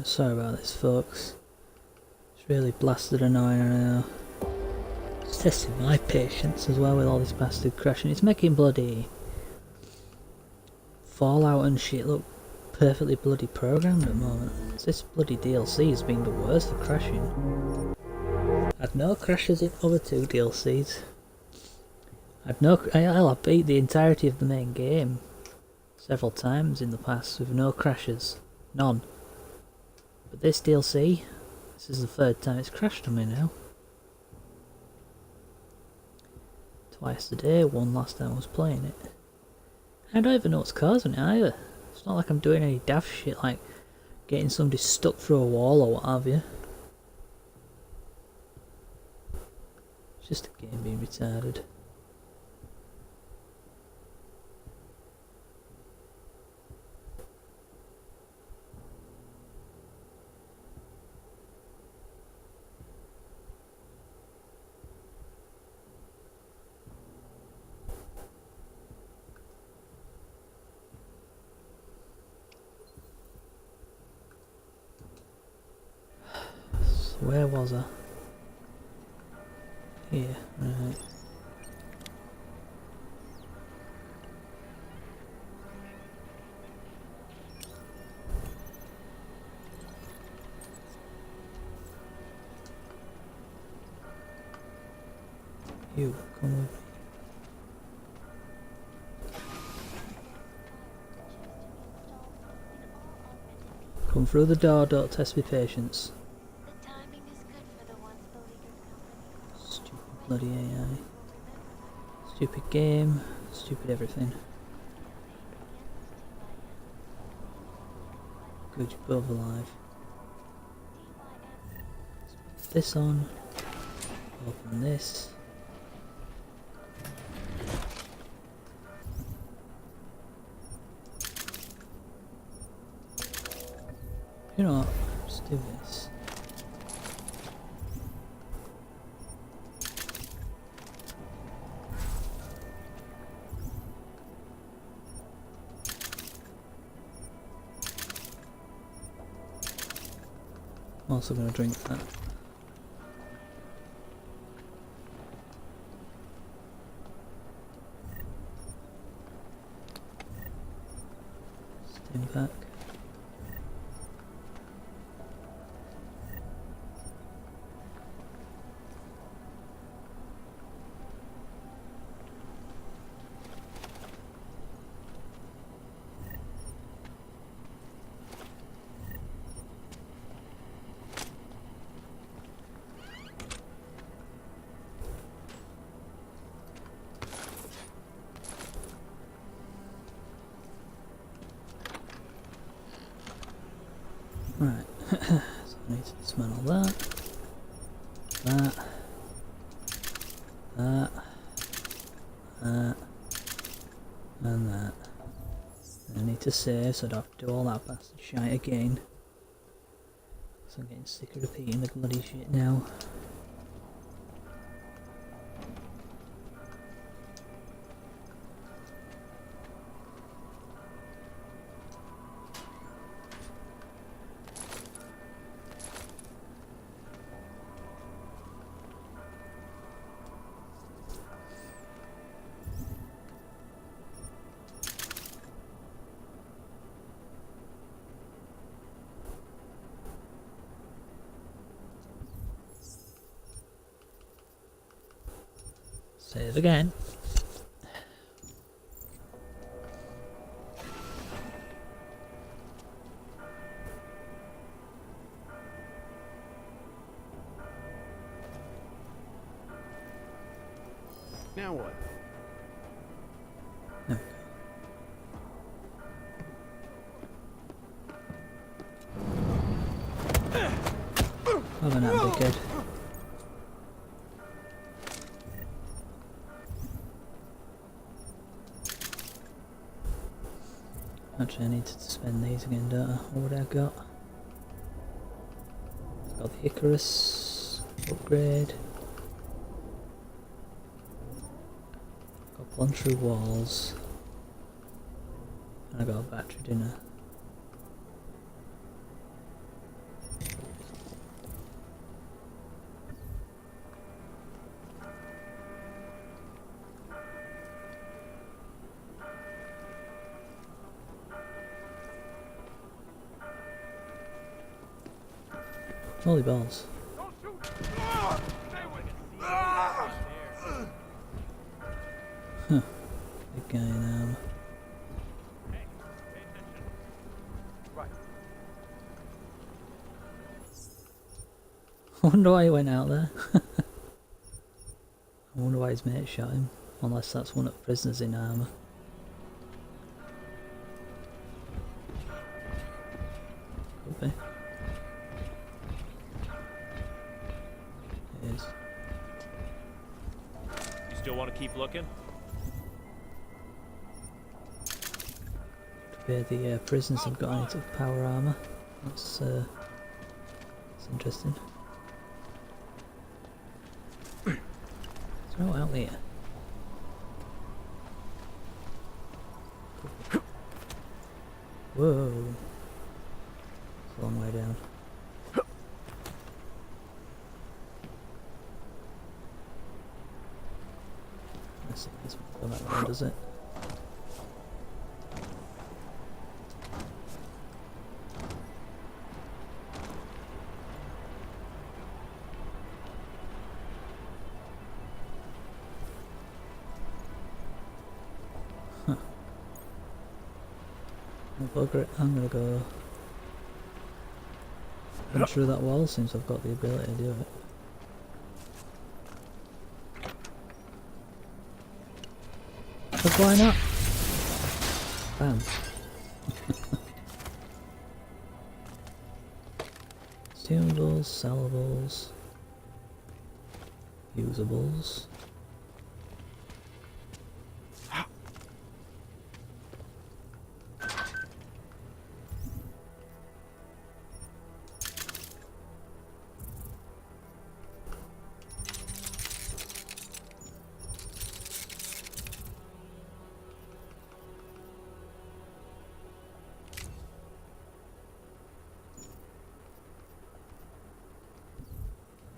Sorry about this, folks. It's really blasted annoying, I know. It's testing my patience as well with all this bastard crashing. It's making bloody Fallout and shit look perfectly bloody programmed at the moment. This bloody DLC has been the worst for crashing. I'd no crashes in other two DLCs. I beat the entirety of the main game several times in the past with no crashes. None. But this DLC, this is the third time it's crashed on me now. Twice today, one last time I was playing it. I don't even know what's causing it either. It's not like I'm doing any daft shit like getting somebody stuck through a wall or what have you. It's just a game being retarded. Where was I? Here, right. You, come with me. Come through the door, don't test my patience. Stupid bloody AI. Stupid game. Stupid everything. Good, you're both alive. Let's put this on. Open this. You know what? Let's do this. I'm also going to drink that. Stim pack. Right, so I need to dismantle that, that, and that. I need to save so I don't have to do all that bastard shite again. So I'm getting sick of repeating the bloody shit now. Save again. Now what? No. Have an dickhead. Actually, I need to spend these again, don't I? What would I got? Got the Icarus upgrade. Got plunge through walls. And I got a battery, didn't I? Holy balls. Huh. Big guy in armor. I wonder why he went out there. I wonder why his mate shot him. Unless that's one of the prisoners in armour. Could be. It is. You still want to keep looking? Could be the prisoners have got into power armour. That's interesting. Throw it out there. Whoa. It's a long way down. Let's see if this one that round, does it? Bugger it, I'm gonna go run through that wall since I've got the ability to do it. But why not? Bam. Consumables, sellables, usables.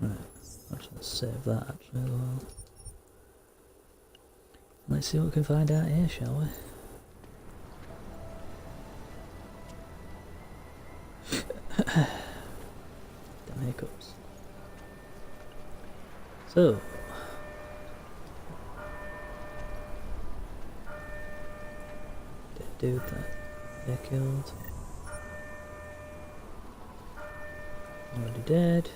Right, let's save that actually as well. Let's see what we can find out here, shall we? Damn hiccups. So, dead dude that they killed. Already dead.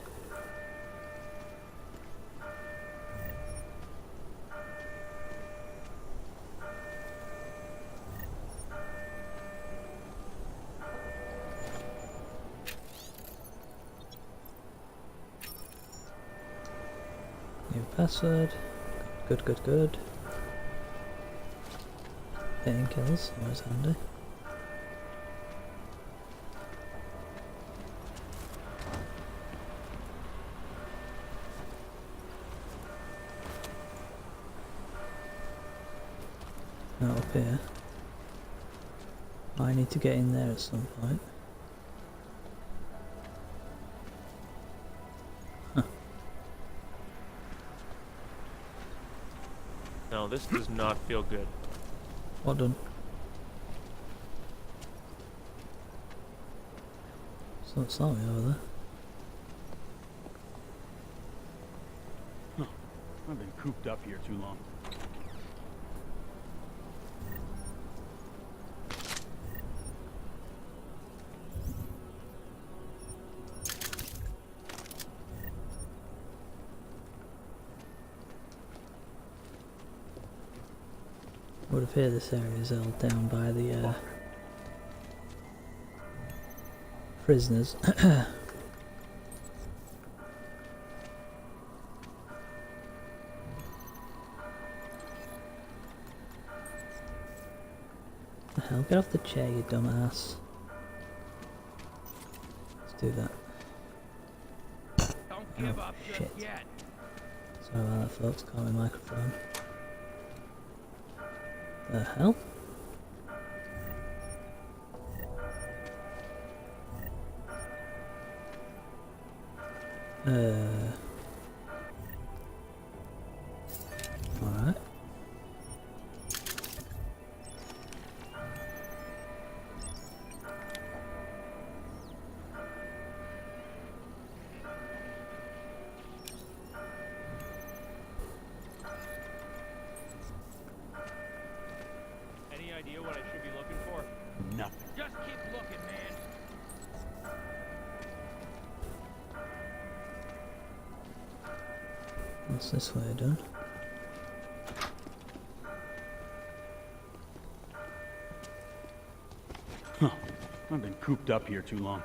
New password. Good, good, good. Painkillers, always handy. Now up here. I need to get in there at some point. No, this does not feel good. What done? So it's that way over there. Huh. I've been cooped up here too long. Would appear this area is held down by the prisoners. The hell? Get off the chair, you dumbass. Let's do that. Don't give up shit. just yet. Sorry about that, folks. Caught my microphone. The hell? Alright. idea what I should be looking for? Nothing. Just keep looking, man. What's this way done? Huh. I've been cooped up here too long.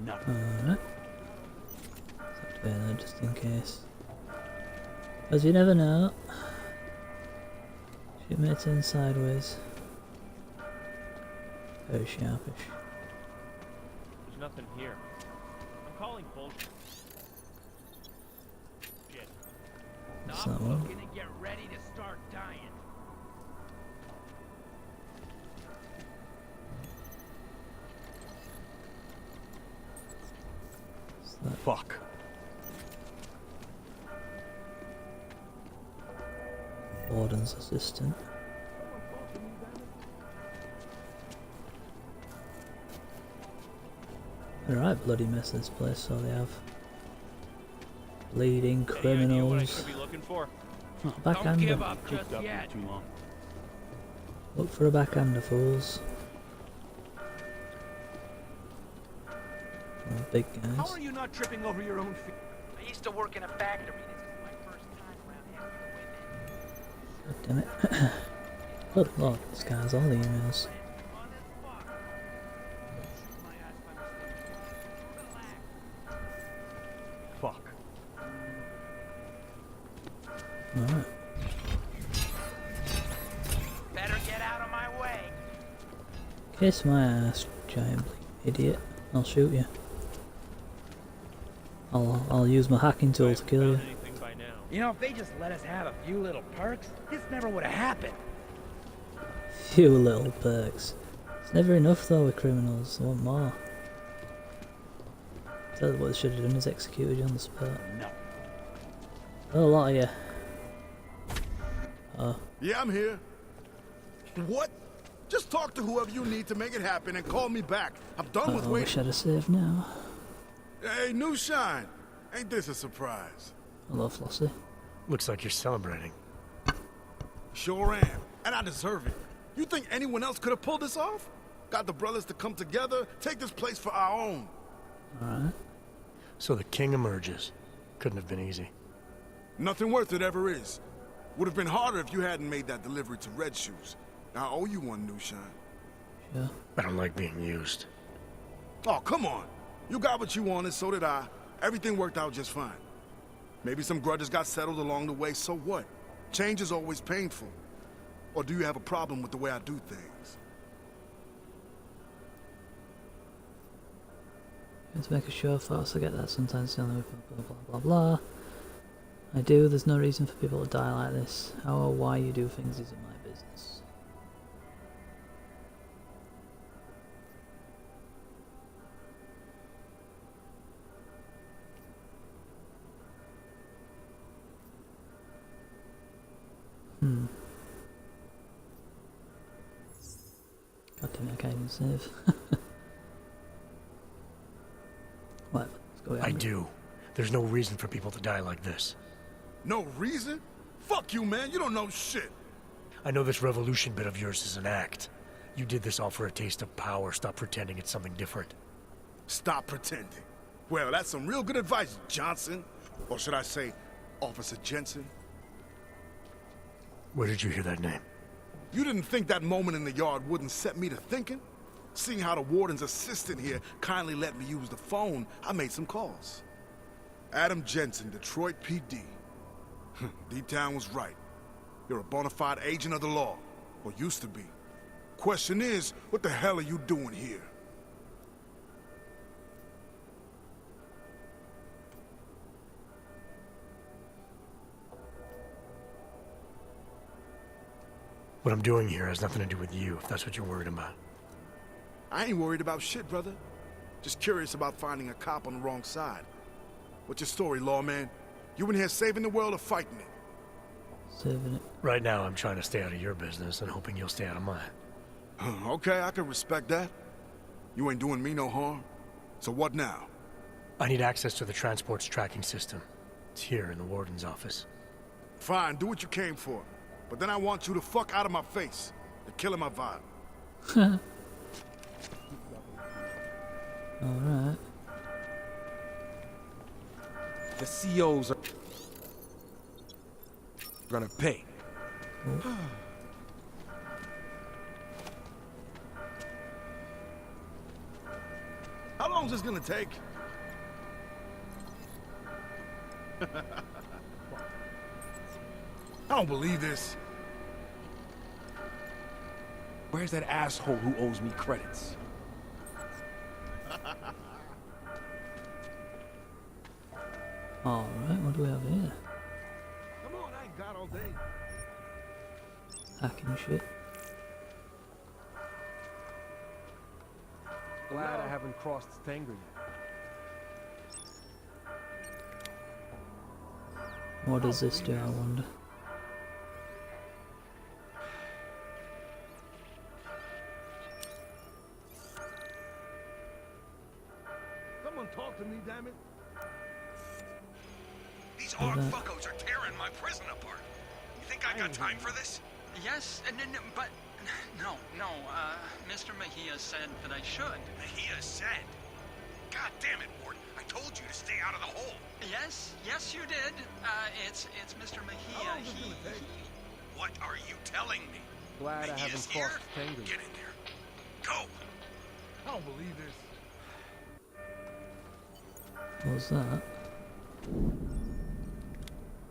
Nothing. Alright. Have to be there just in case. Because you never know. She may turn sideways. Very sharpish. There's nothing here. I'm calling bullshit. Shit. What's that one? and get ready to start dying. What's that? Fuck. Warden's assistant. Alright, bloody mess this place, so they have bleeding Any idea what I criminals. should be looking for? Backhander. Up cooped up here too long. Look for a backhander, fools. Oh, big How guys. are you not tripping over your own feet? I used to work in a factory. This is my first time around here with women. God damn it. Good lord, this guy's all the emails. Fuck. Alright. Better get out of my way. Kiss my ass, giant idiot. I'll shoot you. I'll use my hacking tool to kill you. Anything by now? You know, if they just let us have a few little perks, this never would have happened. Few little perks. It's never enough though with criminals, I want more. Tell you what they should have done is executed you on the spot. No. A lot of you. Oh, Yeah, I'm here. What? Just talk to whoever you need to make it happen and call me back. I'm done with I wish waiting. I'd have saved now. Hey, new shine. Ain't this a surprise? Hello, Flossie. Looks like you're celebrating. Sure am. And I deserve it. You think anyone else could have pulled this off? Got the brothers to come together, take this place for our own. Alright. So the king emerges. Couldn't have been easy. Nothing worth it ever is. Would have been harder if you hadn't made that delivery to Red Shoes. Now I owe you one, new shine. Sure. I don't like being used. Oh, come on. You got what you wanted, so did I. Everything worked out just fine. Maybe some grudges got settled along the way, so what? Change is always painful. Or do you have a problem with the way I do things? To make a show of force, I get that sometimes the only way, blah blah blah blah. I do, there's no reason for people to die like this. How or why you do things isn't my business. God damn it, I can't even save. What? Let's go I get do. There's no reason for people to die like this. No reason? Fuck you, man. You don't know shit. I know this revolution bit of yours is an act. You did this all for a taste of power. Stop pretending it's something different. Stop pretending. Well, that's some real good advice, Johnson. Or should I say, Officer Jensen? Where did you hear that name? You didn't think that moment in the yard wouldn't set me to thinking? Seeing how the warden's assistant here kindly let me use the phone, I made some calls. Adam Jensen, Detroit PD. D-Town was right. You're a bona fide agent of the law, or used to be. Question is, what the hell are you doing here? What I'm doing here has nothing to do with you, if that's what you're worried about. I ain't worried about shit, brother. Just curious about finding a cop on the wrong side. What's your story, lawman? You in here saving the world or fighting it? Saving it. Right now, I'm trying to stay out of your business and hoping you'll stay out of mine. Okay, I can respect that. You ain't doing me no harm. So what now? I need access to the transport's tracking system. It's here in the warden's office. Fine, do what you came for. But then I want you to fuck out of my face. You're killing my vibe. Alright. The COs are gonna pay. How long is this gonna take? I don't believe this. Where's that asshole who owes me credits? Alright, what do we have here? Come on, I ain't got all day. Hacking shit. Glad I haven't crossed Stanger yet. What does this do, I wonder? Someone talk to me, damn it. These odd fuckos are tearing my prison apart. You think I got time for this? Yes, but no, Mr. Mejia said that I should. Mejia said. God damn it, Ward. I told you to stay out of the hole. Yes, you did. It's Mr. Mejia. What are you telling me? Glad I Mejia's haven't here? crossed Stanger Get yet. in there. Go. I don't believe this. What was that?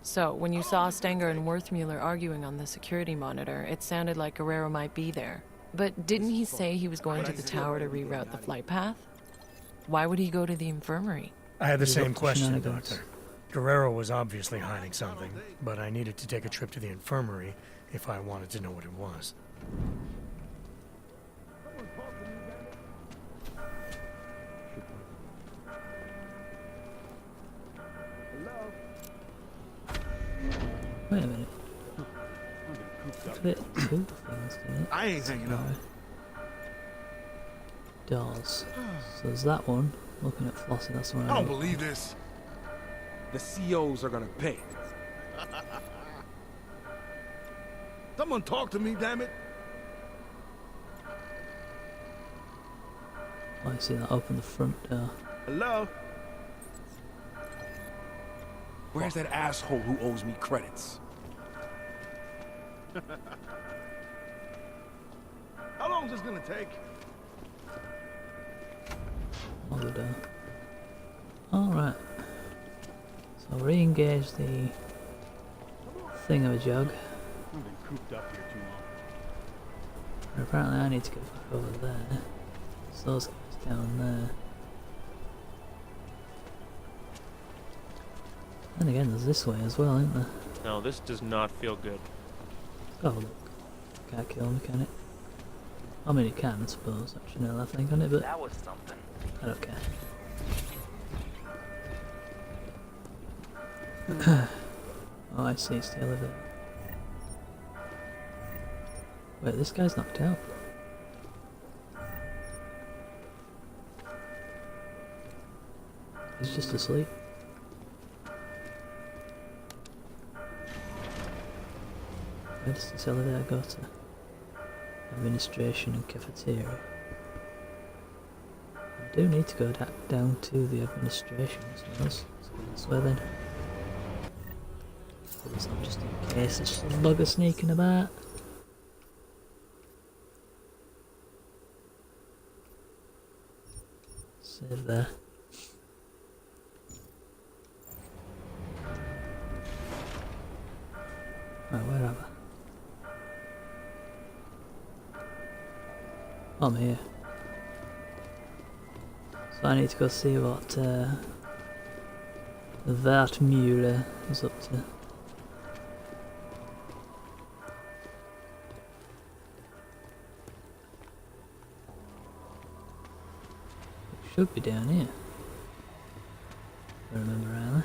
So, when you saw Stenger and Worthmuller arguing on the security monitor, it sounded like Guerrero might be there. But didn't he say he was going to the tower to reroute the flight path? Why would he go to the infirmary? I had the He's same up to question, shenanigans. Doctor. Guerrero was obviously hiding something, but I needed to take a trip to the infirmary if I wanted to know what it was. Wait a minute. Fit two things, didn't it? I ain't hanging up. Doors. So there's that one. Looking at Flossie, that's the one I don't I believe this. The COs are gonna pay. Someone talk to me, damn it. I see that open the front door. Hello? Where's that asshole who owes me credits? How long is this gonna take? Other door. Alright. So re-engage the thingamajig. I've been cooped up here too long. And apparently I need to get back over there. So those guys down there. Then again, there's this way as well, isn't there? No, this does not feel good. Oh look. Can't kill me, can it? I mean it can, I suppose, actually, now that I think on it, but That was something. I don't care. Oh, I see, it's the elevator. Wait, this guy's knocked out. He's just asleep. Where does this elevator go to? Administration and cafeteria. I do need to go down to the administration, so let's go this way then. It's not just in case it's just a bugger sneaking about. Save there. Right, where am I? I'm here. So I need to go see what Wertmüller is up to. It should be down here. If I remember rightly.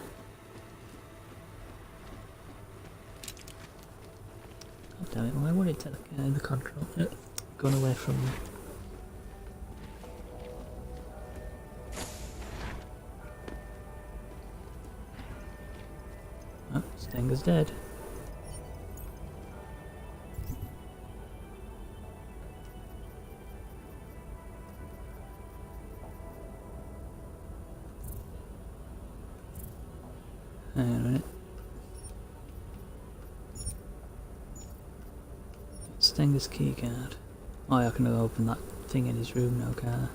damn it, why would it take the control? Gone away from me. Oh, Stenger's dead. Hang on a minute. Stenger's key card. Oh, yeah, I can open that thing in his room now, can't I?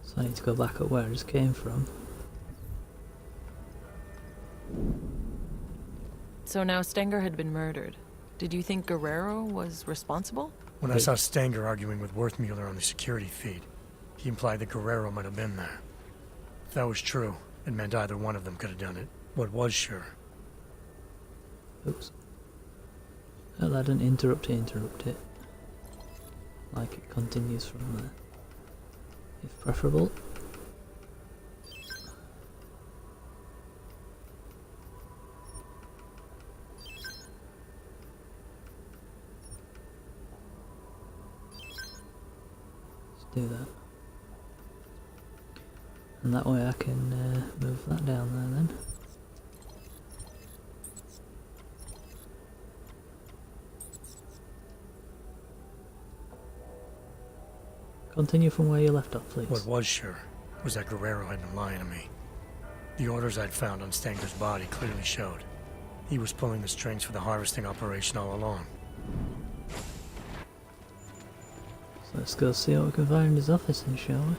So I need to go back up where I just came from. So now Stenger had been murdered. Did you think Guerrero was responsible? When I saw Stenger arguing with Worthmuller on the security feed, he implied that Guerrero might have been there. If that was true, it meant either one of them could have done it. What was sure? Oops. Oh, that didn't interrupt it. Like it continues from there. If preferable. Do that, and that way I can move that down there then. Continue from where you left off, please. What was sure was that Guerrero had been lying to me. The orders I'd found on Stenger's body clearly showed he was pulling the strings for the harvesting operation all along. Let's go see what we can find in his office then, shall we?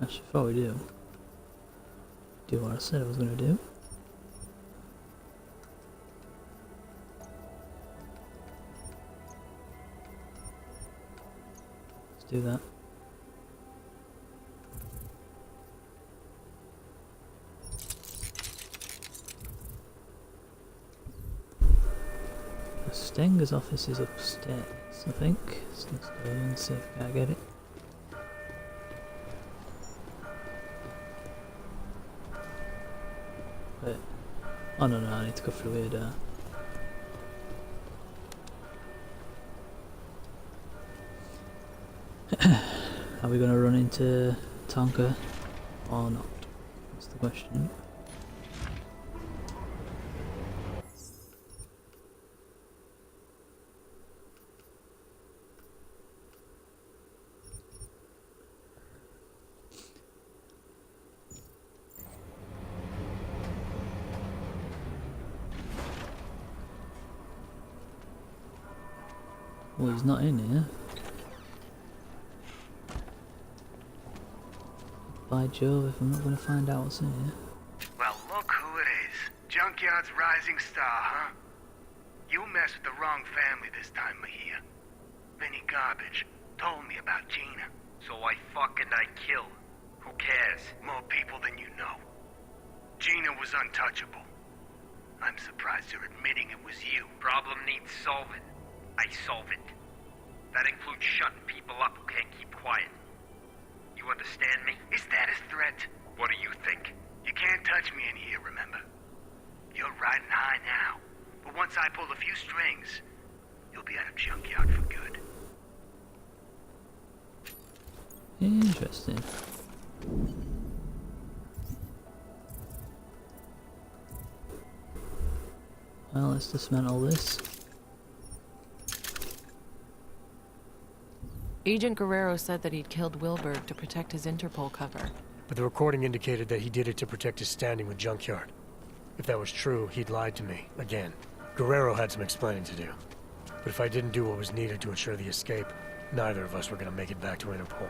Actually, before we do what I said I was going to do. Let's do that. Stenger's office is upstairs, I think. So let's go and see if I get it. Wait. Oh no, I need to go through here, don't I? Are we going to run into Tonka or not? That's the question. Well, he's not in here. By Jove, if I'm not going to find out what's in here. Well, look who it is. Junkyard's rising star, huh? You messed with the wrong family this time, Mejia. Vinny Garbage told me about Gina. So I killed. Who cares? More people than you know. Gina was untouchable. I'm surprised you're admitting it was you. Problem needs solving. I solve it. That includes shutting people up who can't keep quiet. You understand me? Is that a threat? What do you think? You can't touch me in here, remember? You're riding high now. But once I pull a few strings, you'll be out of Junkyard for good. Interesting. Well, let's dismantle this. Agent Guerrero said that he'd killed Wilberg to protect his Interpol cover. But the recording indicated that he did it to protect his standing with Junkyard. If that was true, he'd lied to me, again. Guerrero had some explaining to do. But if I didn't do what was needed to ensure the escape, neither of us were gonna make it back to Interpol.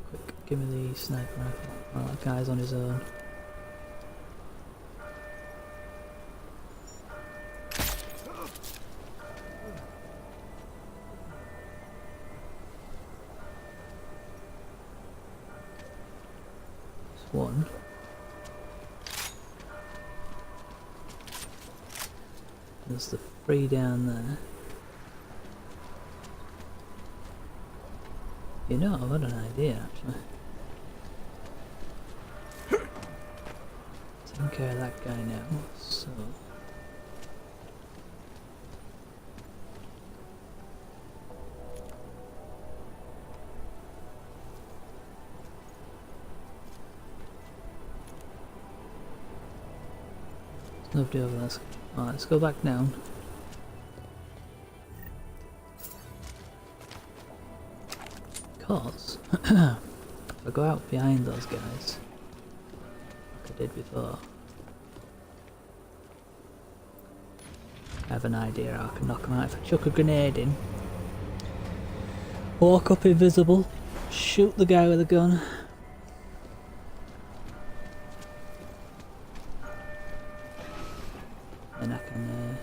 Quick, give me the sniper rifle. Oh, that guy's on his own. one. There's the 3 down there. You know, I've had an idea actually. Taking care of that guy now, so... There's nobody over there. Alright, let's go back down. Because if I go out behind those guys, like I did before, I have an idea how I can knock them out. If I chuck a grenade in, walk up invisible, shoot the guy with a gun, then I can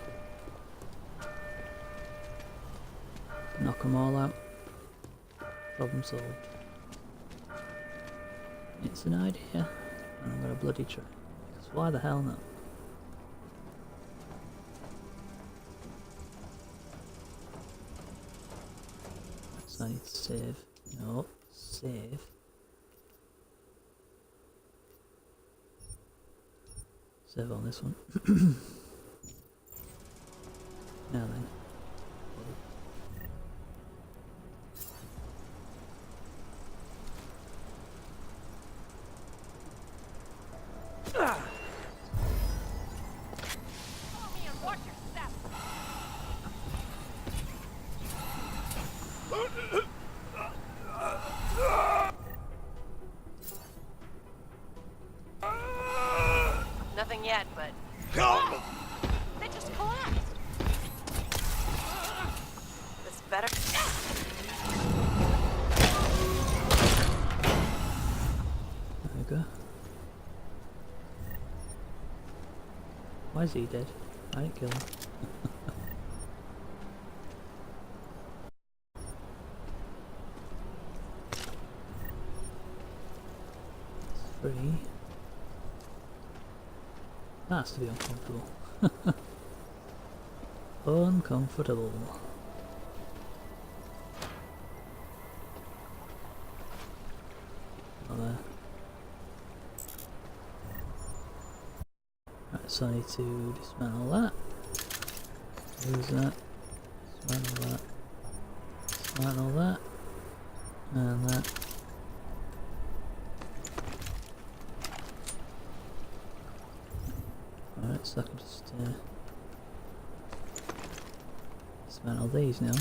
knock them all out. Problem solved. It's an idea, and I'm gonna bloody try. Because why the hell not? So I need to save. No, save. Save on this one. Now then. Nothing yet, but... They just collapsed. This better... There we go. Why is he dead? I didn't kill him. It's free. That has to be uncomfortable. Uncomfortable. Not there. Right, so I need to dismantle that. Use that. Dismantle that. Dismantle that. And that. Alright, so I can just dismantle these now.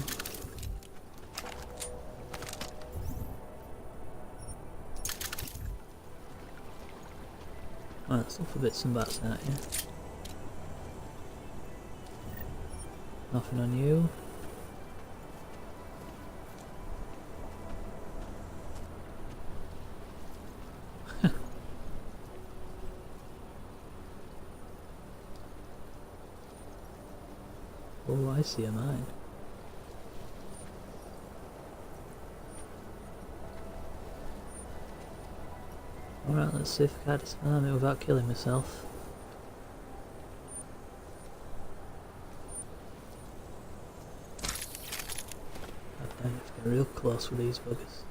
Alright, let's look for bits and bats out here. Nothing on you. Oh, I see a mine. Alright, let's see if I can disarm it without killing myself. I have to get real close with these buggers.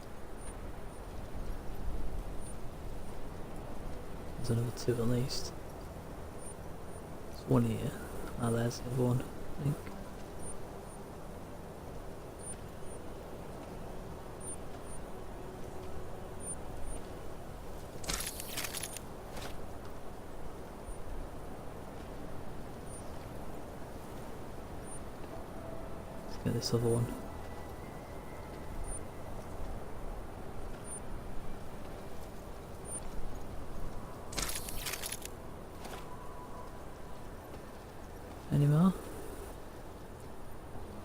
There's another 2 at least. There's one here. Ah, there's the other one, I think. Let's get this other one. Any more?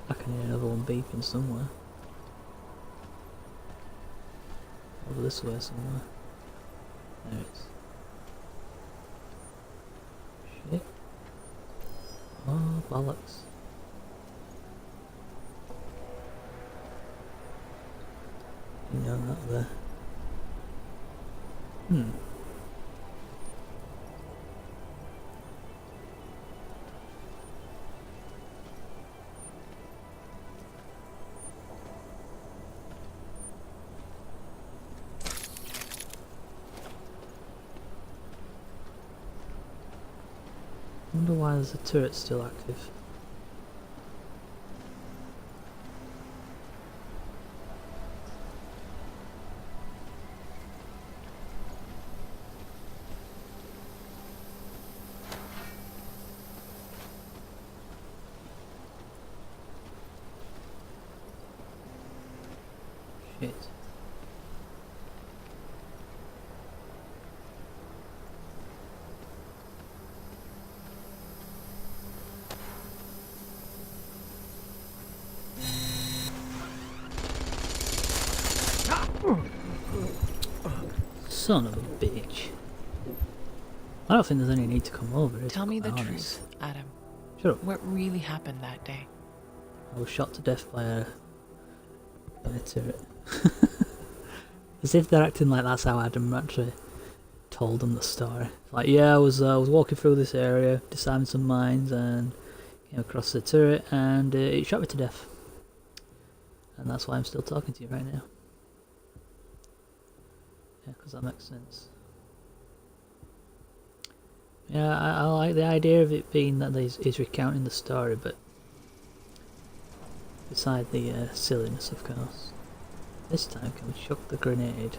I can hear another one beeping somewhere. Over this way somewhere. There it is. Shit. Oh, bollocks. You know that there. wonder why there's a turret still active. Shit. Son of a bitch. I don't think there's any need to come over. Tell me the honest. truth, Adam. Shut up. What really happened that day? I was shot to death by a turret. As if they're acting like that's how Adam actually told them the story. Like, yeah, I was walking through this area, disarming some mines, and came across the turret, and it shot me to death. And that's why I'm still talking to you right now. Yeah, because that makes sense. Yeah, I like the idea of it being that he's recounting the story, but beside the silliness, of course. This time, can we chuck the grenade?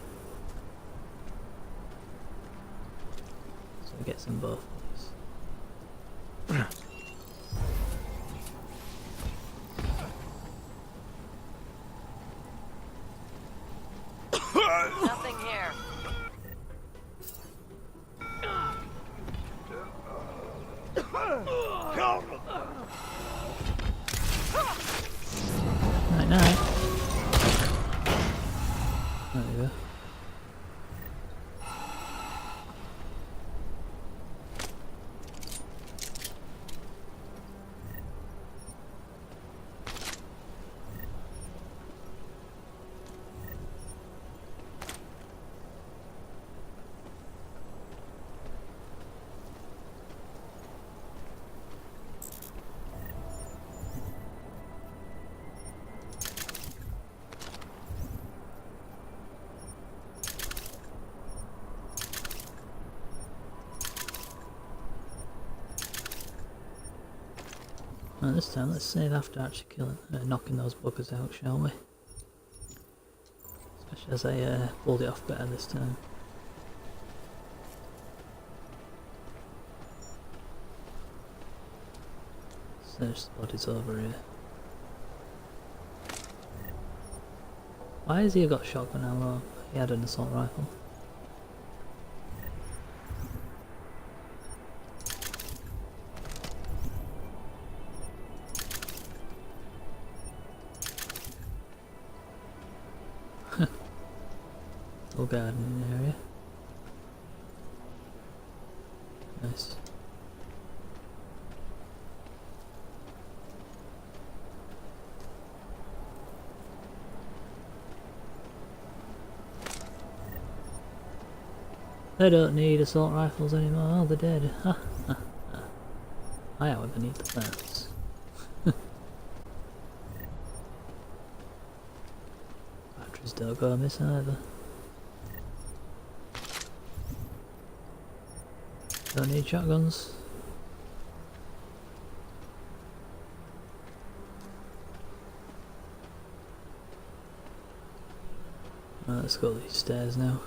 So we get some both ways. Nothing here. Night night. There we go. Well, this time let's save after actually knocking those buggers out, shall we? Especially as I pulled it off better this time. Search the bodies over here. Why has he got shotgun ammo? He had an assault rifle. Little garden area. Nice. They don't need assault rifles anymore, oh, they're dead. Ha, ha, ha. I however need the plants. Batteries don't go amiss either. Don't need shotguns. Right, let's go these stairs now.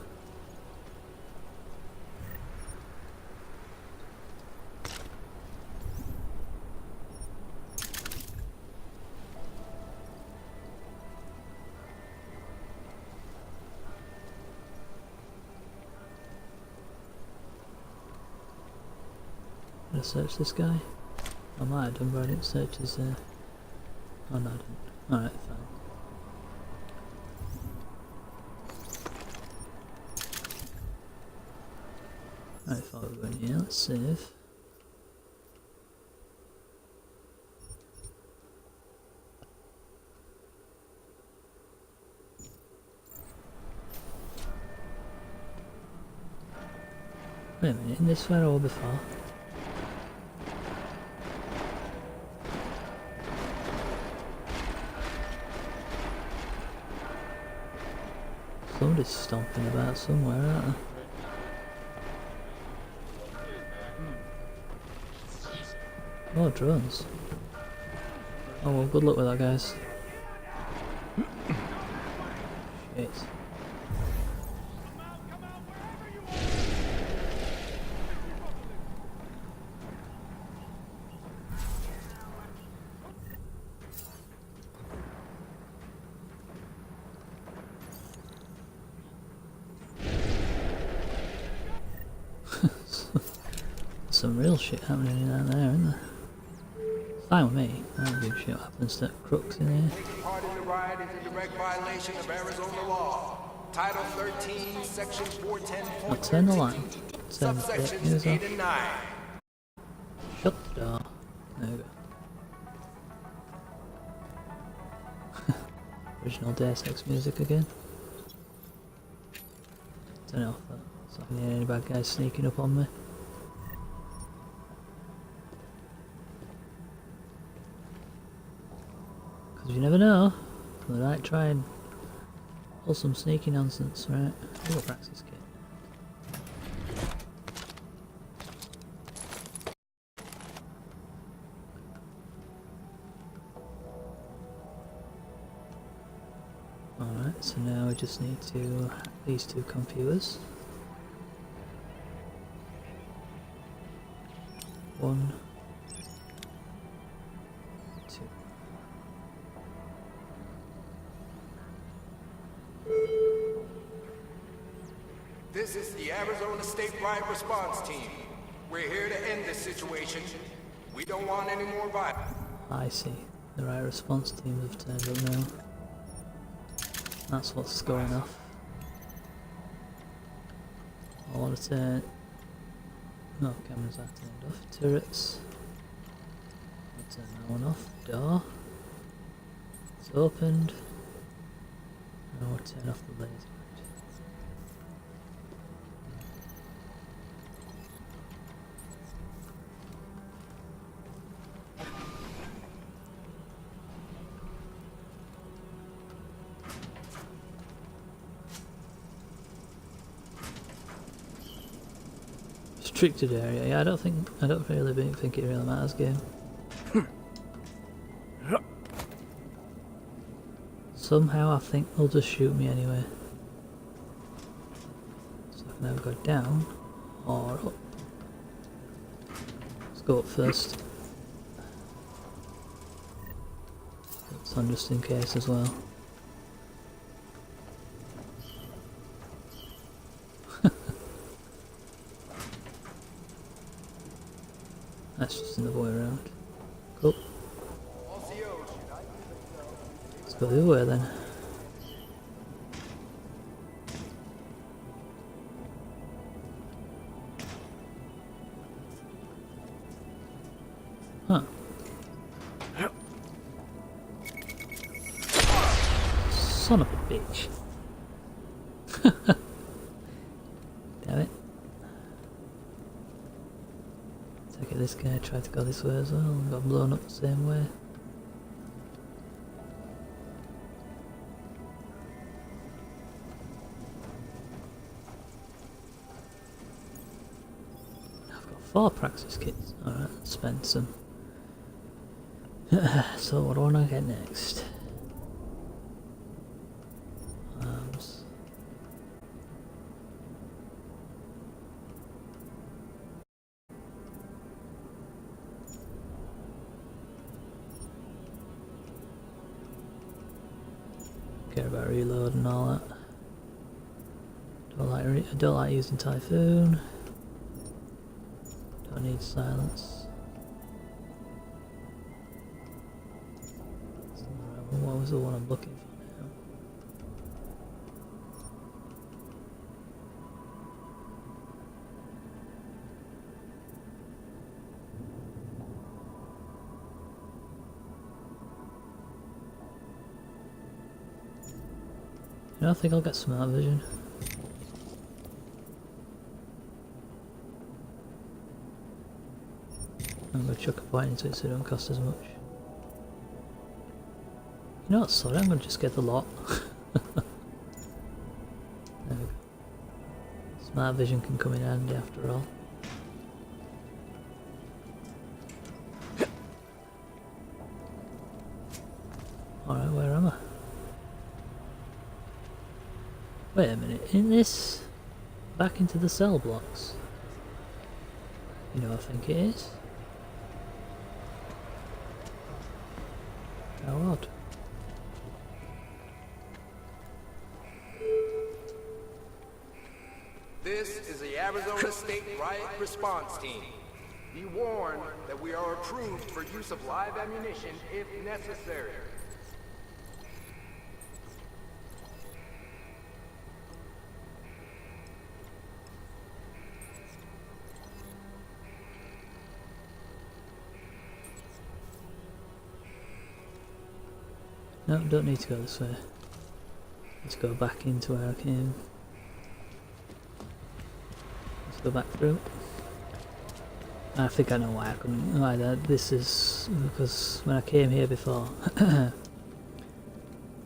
Did I search this guy? I might have done, but I didn't search his oh no, I didn't. Alright, fine. I thought we were going here, let's save. Wait a minute, in this where or before? Somebody's stomping about somewhere, aren't they? Oh, drones. Oh well, good luck with that, guys. Shit. Some real shit happening down there, isn't there? Fine with me. I don't give a shit what happens to crooks in here. Taking part in the riot is a direct violation of Arizona law. Title 13, Section 410. I'll turn the light. Turn the Subsections 8 and 9. Shut the door. There we go. Original Deus Ex music again. Turn it off though, so I can hear any bad guys sneaking up on me. Because you never know. They might try and pull some sneaky nonsense, right? We've got Praxis kit. Alright, so now we just need to hack these two computers. One, two. This is the Arizona State Riot Response Team. We're here to end this situation. We don't want any more violence. I see. The riot response teams have turned up now. That's what's going off. I want to turn... No, cameras are turned off. Turrets. I'll turn that one off. Door. It's opened. And I'll turn off the laser. Restricted area. Yeah, I don't really think it really matters, game. Somehow I think they'll just shoot me anyway. So I can either go down or up. Let's go up first. It's on just in case as well. That's just another way around. Cool. Let's go the other way then. Huh. Son of a bitch. Damn it. Take it, this guy tried to go this way as well and got blown up the same way. I've got 4 Praxis kits. Alright, let's spend some. So what do I want to get next? Arms. Care about reload and all that. I don't like using Typhoon. Don't need silence. What was the one I'm looking for now? I think I'll get smart vision. I'm going to chuck a point into it so it don't cost as much. You know what, sorry, I'm going to just get the lot. There we go. Smart vision can come in handy after all. Alright, where am I? Wait a minute, isn't this back into the cell blocks? You know, I think it is. How odd. This is the Arizona State Riot Response Team. Be warned that we are approved for use of live ammunition if necessary. No, don't need to go this way. Let's go back into where I came. Let's go back through. I think I know why I couldn't. Why that? This is because when I came here before,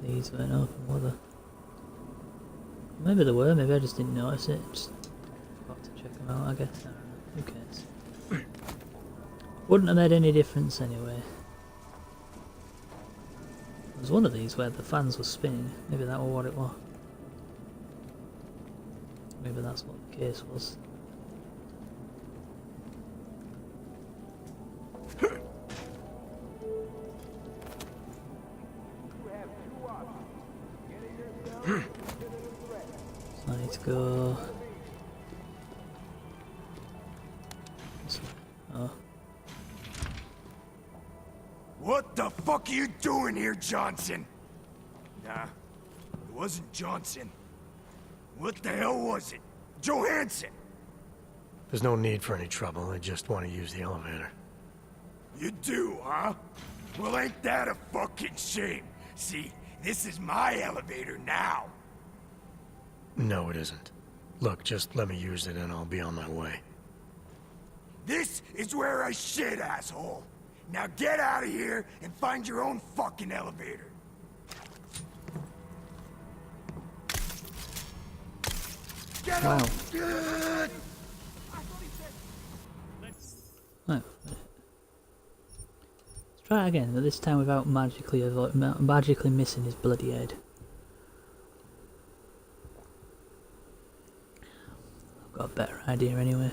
these weren't open, were they? Maybe they were. Maybe I just didn't notice it. Just got to check them out. I guess. I don't know. Who cares? Wouldn't have made any difference anyway. There was one of these where the fans were spinning. Maybe that was what it was. Maybe that's what the case was. So I need to go this way. Oh. What the fuck are you doing here, Johnson? Nah, it wasn't Johnson. What the hell was it? Johansson! There's no need for any trouble. I just want to use the elevator. You do, huh? Well, ain't that a fucking shame? See, this is my elevator now. No, it isn't. Look, just let me use it and I'll be on my way. This is where I shit, asshole. Now get out of here and find your own fucking elevator. Get Wow. up! Good! Oh, wait. Let's try it again, but this time without magically missing his bloody head. I've got a better idea anyway.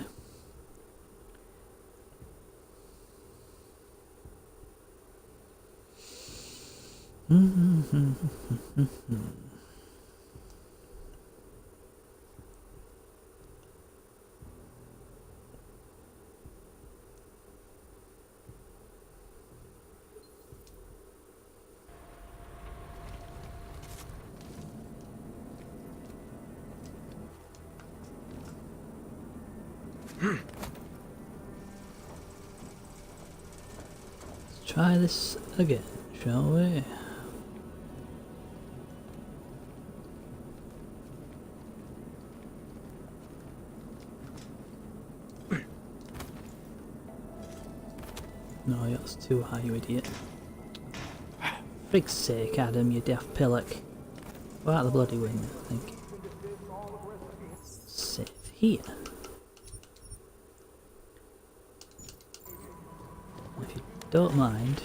Let's try this again, shall we? No, that's too high, you idiot. Frig's sake, Adam, you daft pillock. Go out of the bloody window, thank you. Safe here. If you don't mind.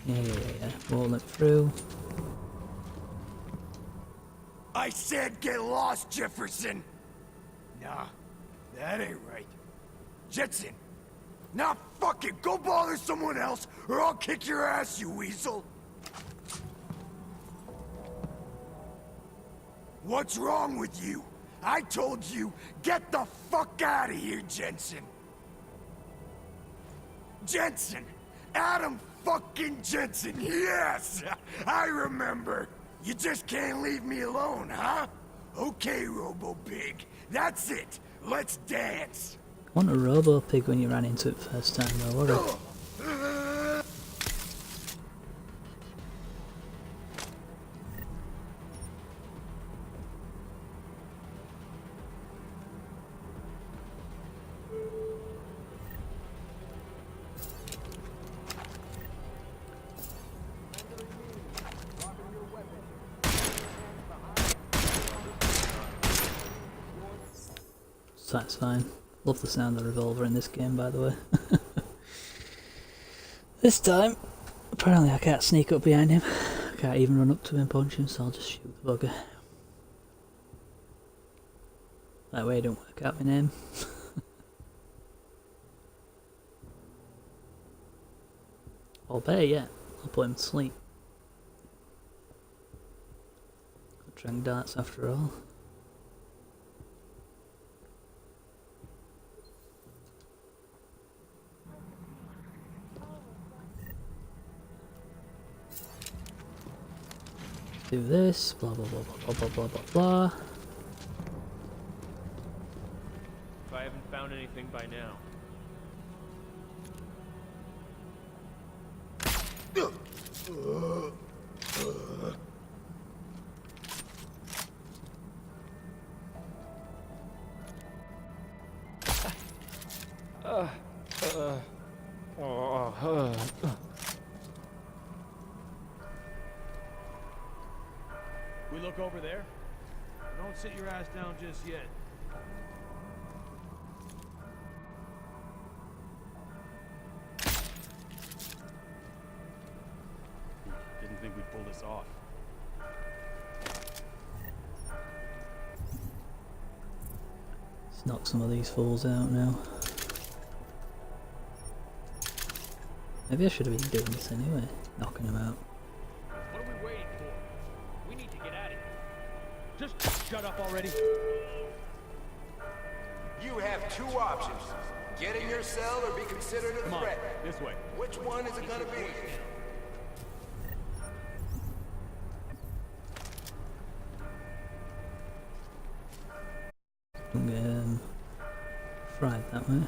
Yeah. Won't let through. I said get lost, Jefferson! Nah, that ain't right. Jensen! Nah, fuck it! Go bother someone else, or I'll kick your ass, you weasel! What's wrong with you? I told you, get the fuck out of here, Jensen! Jensen! Adam fucking Jensen, yes! I remember! You just can't leave me alone, huh? Okay, Robo-Pig, that's it! Let's dance! Want a Robo-Pig when you ran into it first time though, what a... Satisfying. Love the sound of the revolver in this game, by the way. This time, Apparently I can't sneak up behind him. I can't even run up to him and punch him, so I'll just shoot the bugger. That way I don't work out my name. Or better yet, I'll put him to sleep. Got drank darts after all. Do this, blah blah blah blah blah blah blah blah. If I haven't found anything by now. We look over there? Don't sit your ass down just yet. Didn't think we'd pull this off. Let's knock some of these fools out now. Maybe I should have been doing this anyway, knocking them out. What are we waiting for? We need to get out of here. Just shut up already. You have two options. Get in your cell or be considered a Come on, threat. this way. Which one is it gonna be? Don't get fried that way.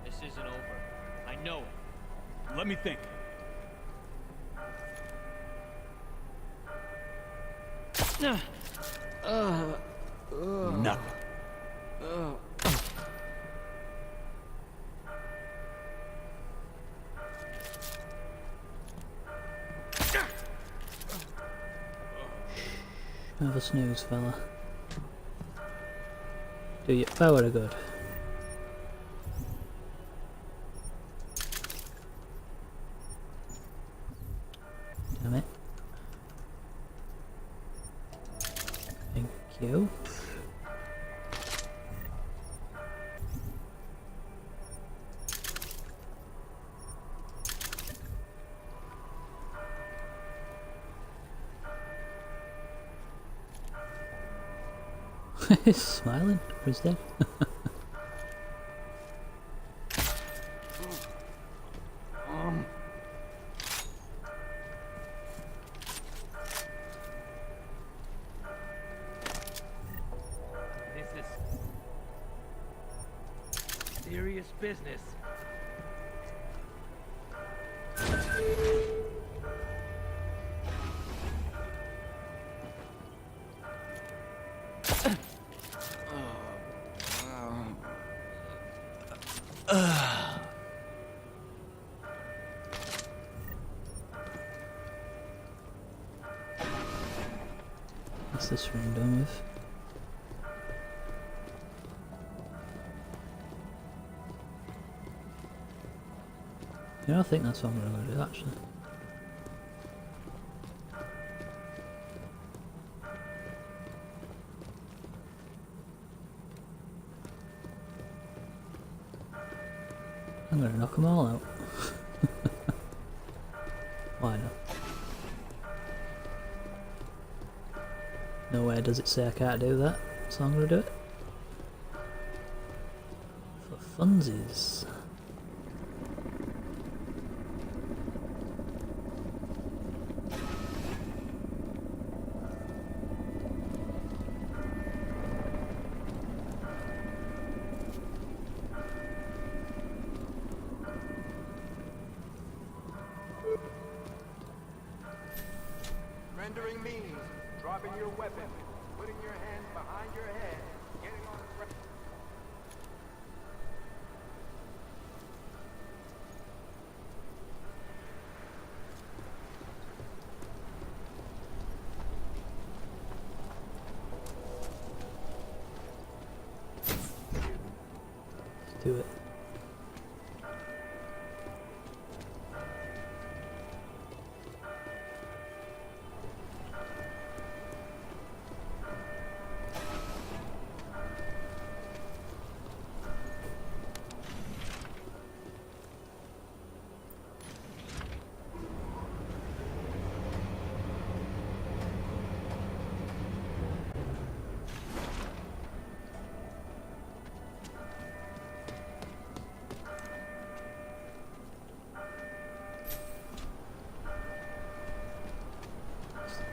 This isn't over. I know it. Let me think. Nothing. Have a snooze, fella. Do your power good. Damn it. Thank you. He's smiling, or he's dead. This is serious business. What's this room done with? Yeah, I think that's what I'm going to do actually. I'm going to knock them all out. Why not? Nowhere does it say I can't do that, so I'm going to do it. For funsies. Rendering means dropping your weapon, putting your hands behind your head, getting on the ground. Do it.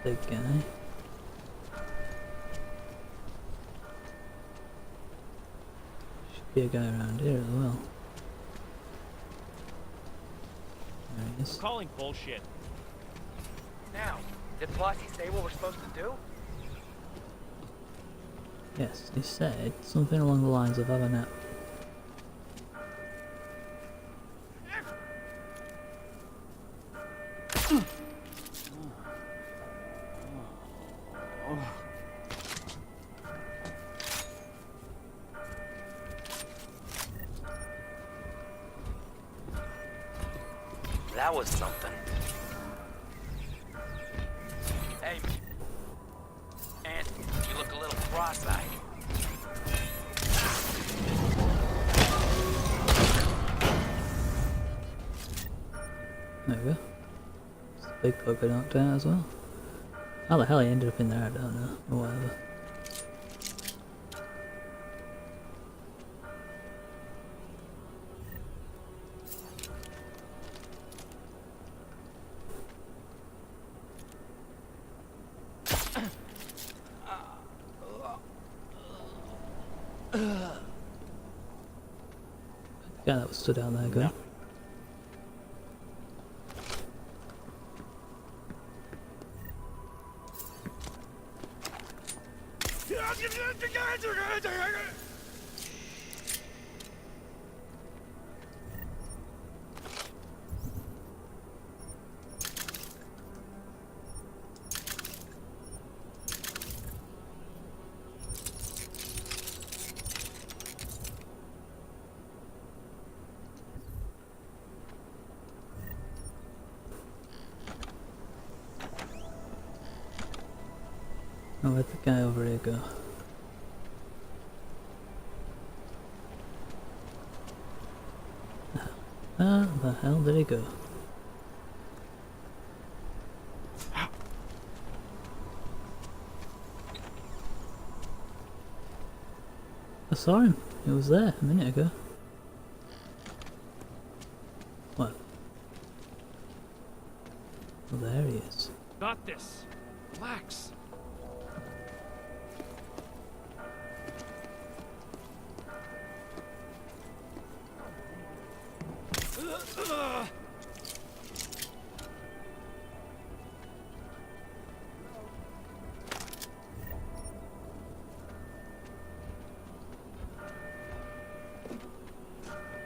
Big guy. Should be a guy around here as well. There he is. Calling bullshit. Now, did Flossie say what we're supposed to do? Yes, he said something along the lines of have a nap. That was something. Hey, and you look a little cross-eyed. There we go. It's the big bugger knocked out as well. How the hell he ended up in there, I don't know. Or whatever. The guy that was stood down there, good. Oh, where'd the guy over here go? Where the hell did he go? I saw him. He was there a minute ago. What? Oh, there he is. Got this. Relax.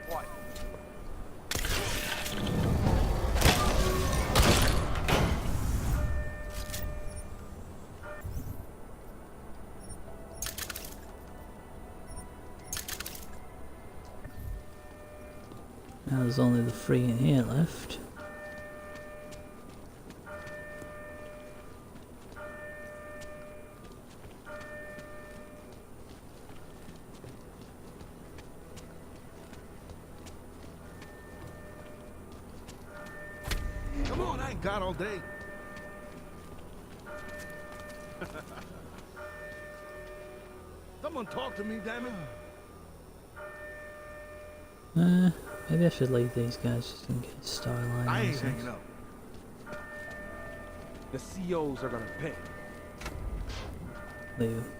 What? Now there's only the 3 in here left. Come on, I ain't got all day. Someone talk to me, damn it. Maybe I should leave these guys just in case storyline. I ain't nonsense. hanging up. The COs are gonna pay. Leave 'em.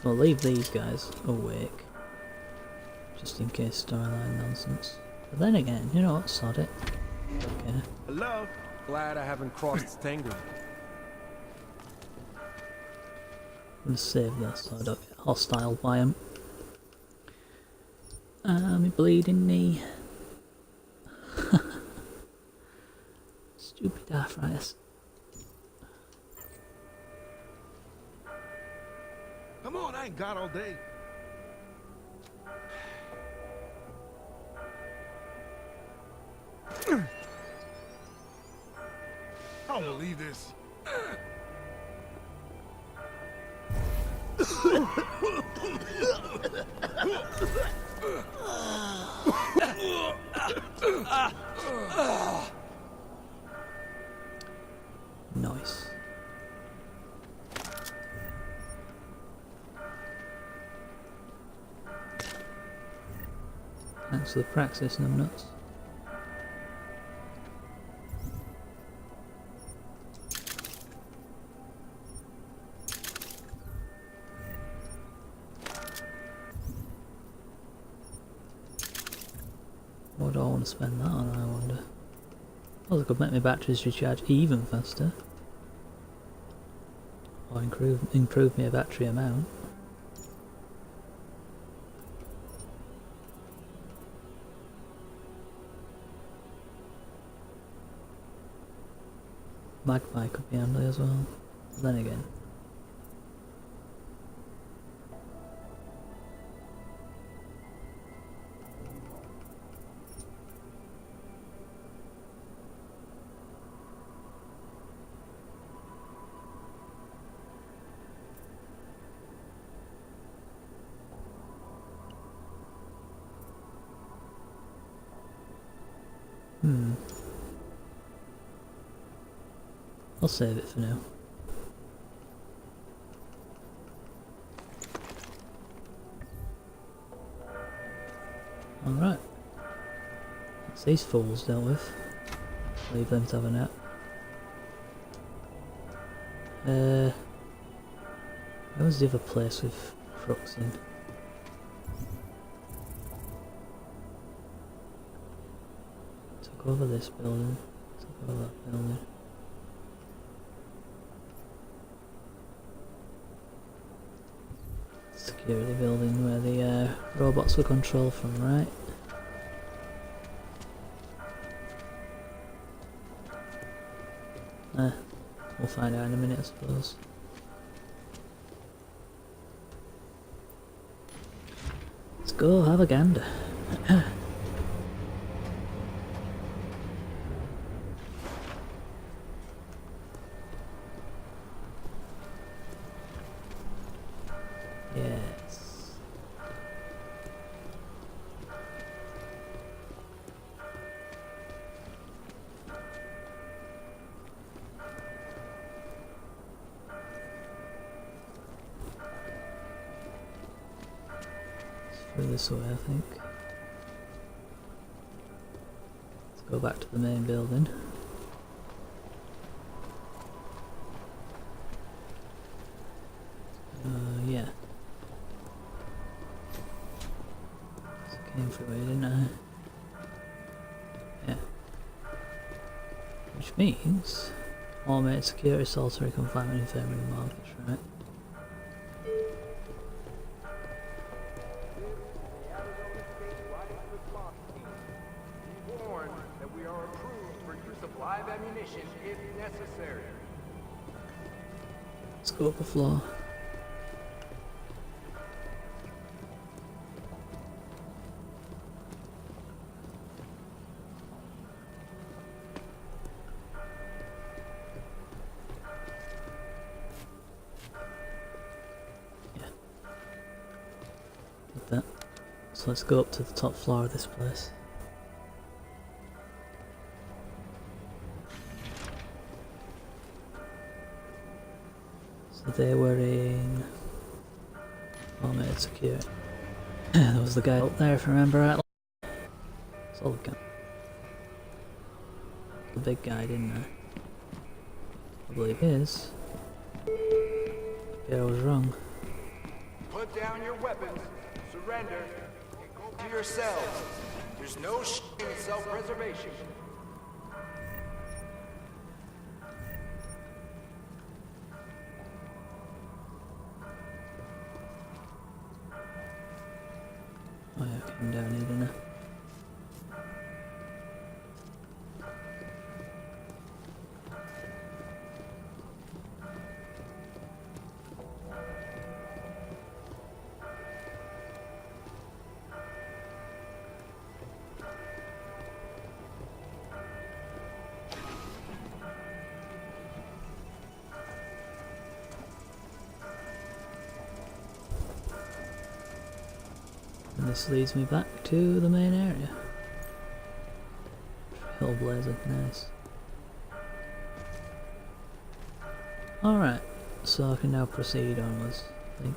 Well, leave these guys awake. Just in case storyline nonsense. But then again, you know what, sod it. Okay. Hello? Glad I haven't crossed Tango. I'm gonna save this so I don't get hostile by him. My bleeding knee. Stupid arthritis. Come on, I ain't got all day. I don't believe this. Nice. Thanks for the practice, numbnuts. What do I want to spend that on, I wonder? Well, it could make my batteries recharge even faster. Or improve my battery amount. Magpie could be handy as well. Then again. I'll save it for now. Alright. That's these fools dealt with. Leave them to have a nap. Where was the other place with crooks in? Took over this building. Took over that building. Security building where the robots were controlled from, right? We'll find out in a minute, I suppose. Let's go have a gander. Yes. It's through this way, I think. Let's go back to the main building. Yeah. Came through here, didn't I? Yeah. Which means automated security solitary confinement in favor of markets, right? Be warned that we are approved for use of live ammunition if necessary. Let's go up the floor. That. So let's go up to the top floor of this place. So they were in automated security. There was the guy up there, if I remember rightly. Saw the guy. The big guy, didn't I? I believe he is. Yeah, I was wrong. Put down your weapons, surrender, and go to yourselves. There's no shame in self-preservation. Oh yeah, I came down here, didn't I? And this leads me back to the main area. Hellblazer, nice. Alright, so I can now proceed onwards, I think.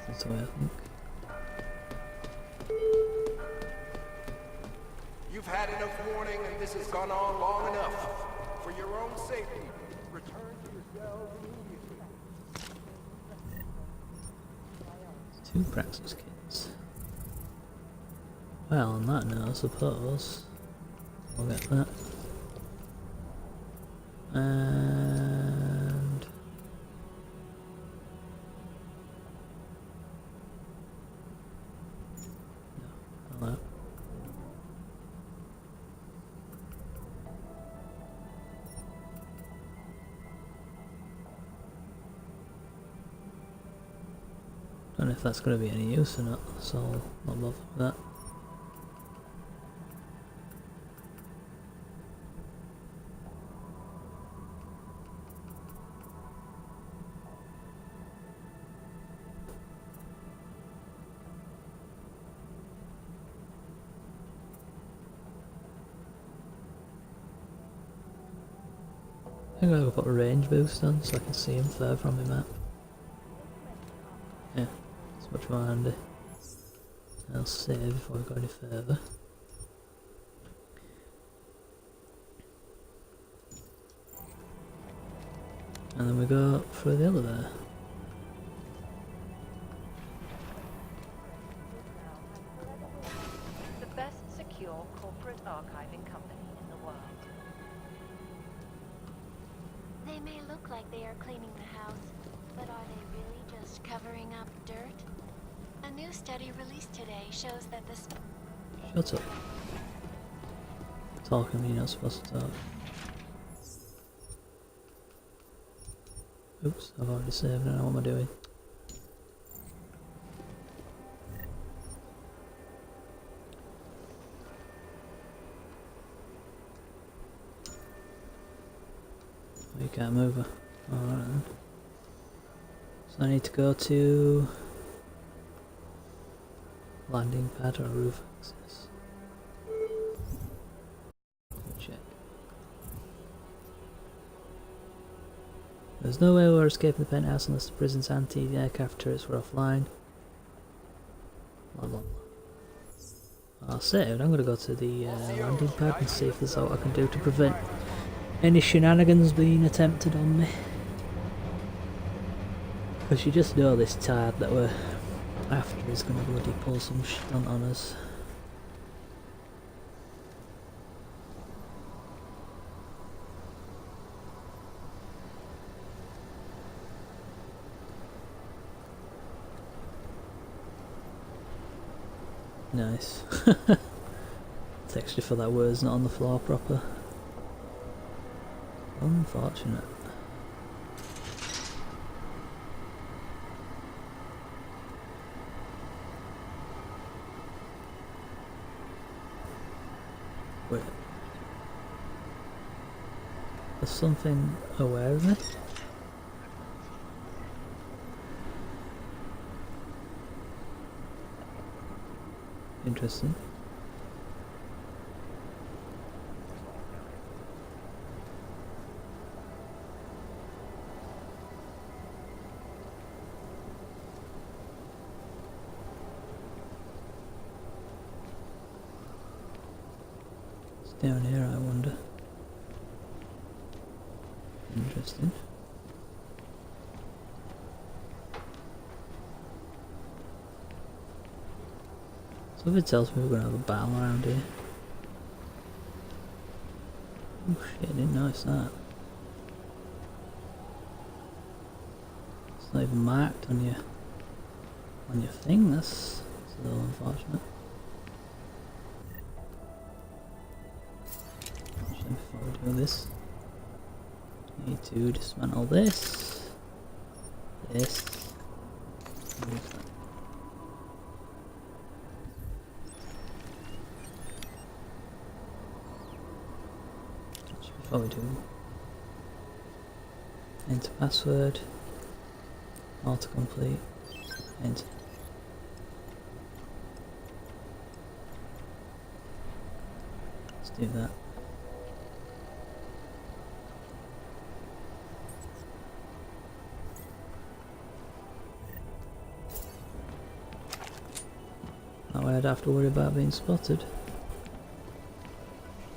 That's the way I think. You've had enough warning and this has gone on long enough. For your own safety, return to yourselves immediately. 2 Praxis kits. Well, on that note, I suppose I'll get that. And no, not that. Don't know if that's going to be any use or not, so I'll not bother with that. I think I'll put a range boost on so I can see him further from my map. Yeah, it's much more handy. I'll save before I go any further. And then we go through the other there. The best secure corporate archiving company in the world. They may look like they are cleaning the house, but are they really just covering up dirt? A new study released today shows that the Shut up. Talking, you're not supposed to talk. Oops, I've already saved it, what am I doing? Oh, you can't move her. Alright then. So I need to go to landing pad or roof access. Check. There's no way we're escaping the penthouse unless the prison's anti-aircraft turrets were offline. Blah blah blah. I'll save. I'm gonna go to the landing pad and see if there's what I can do to prevent any shenanigans being attempted on me. Because you just know this tard that we're after is gonna bloody pull some stunt on us. Nice. Texture for that word's not on the floor proper. Unfortunate. Wait. There's something aware of me? Interesting. It's down here, I wonder. Interesting. So if it tells me we're gonna have a battle around here. Oh shit, I didn't notice that. It's not even marked on your thing, that's a little unfortunate. Actually, before we do this, I need to dismantle this, and this. Before we do, enter password, autocomplete, enter. Let's do that. That way I'd have to worry about being spotted.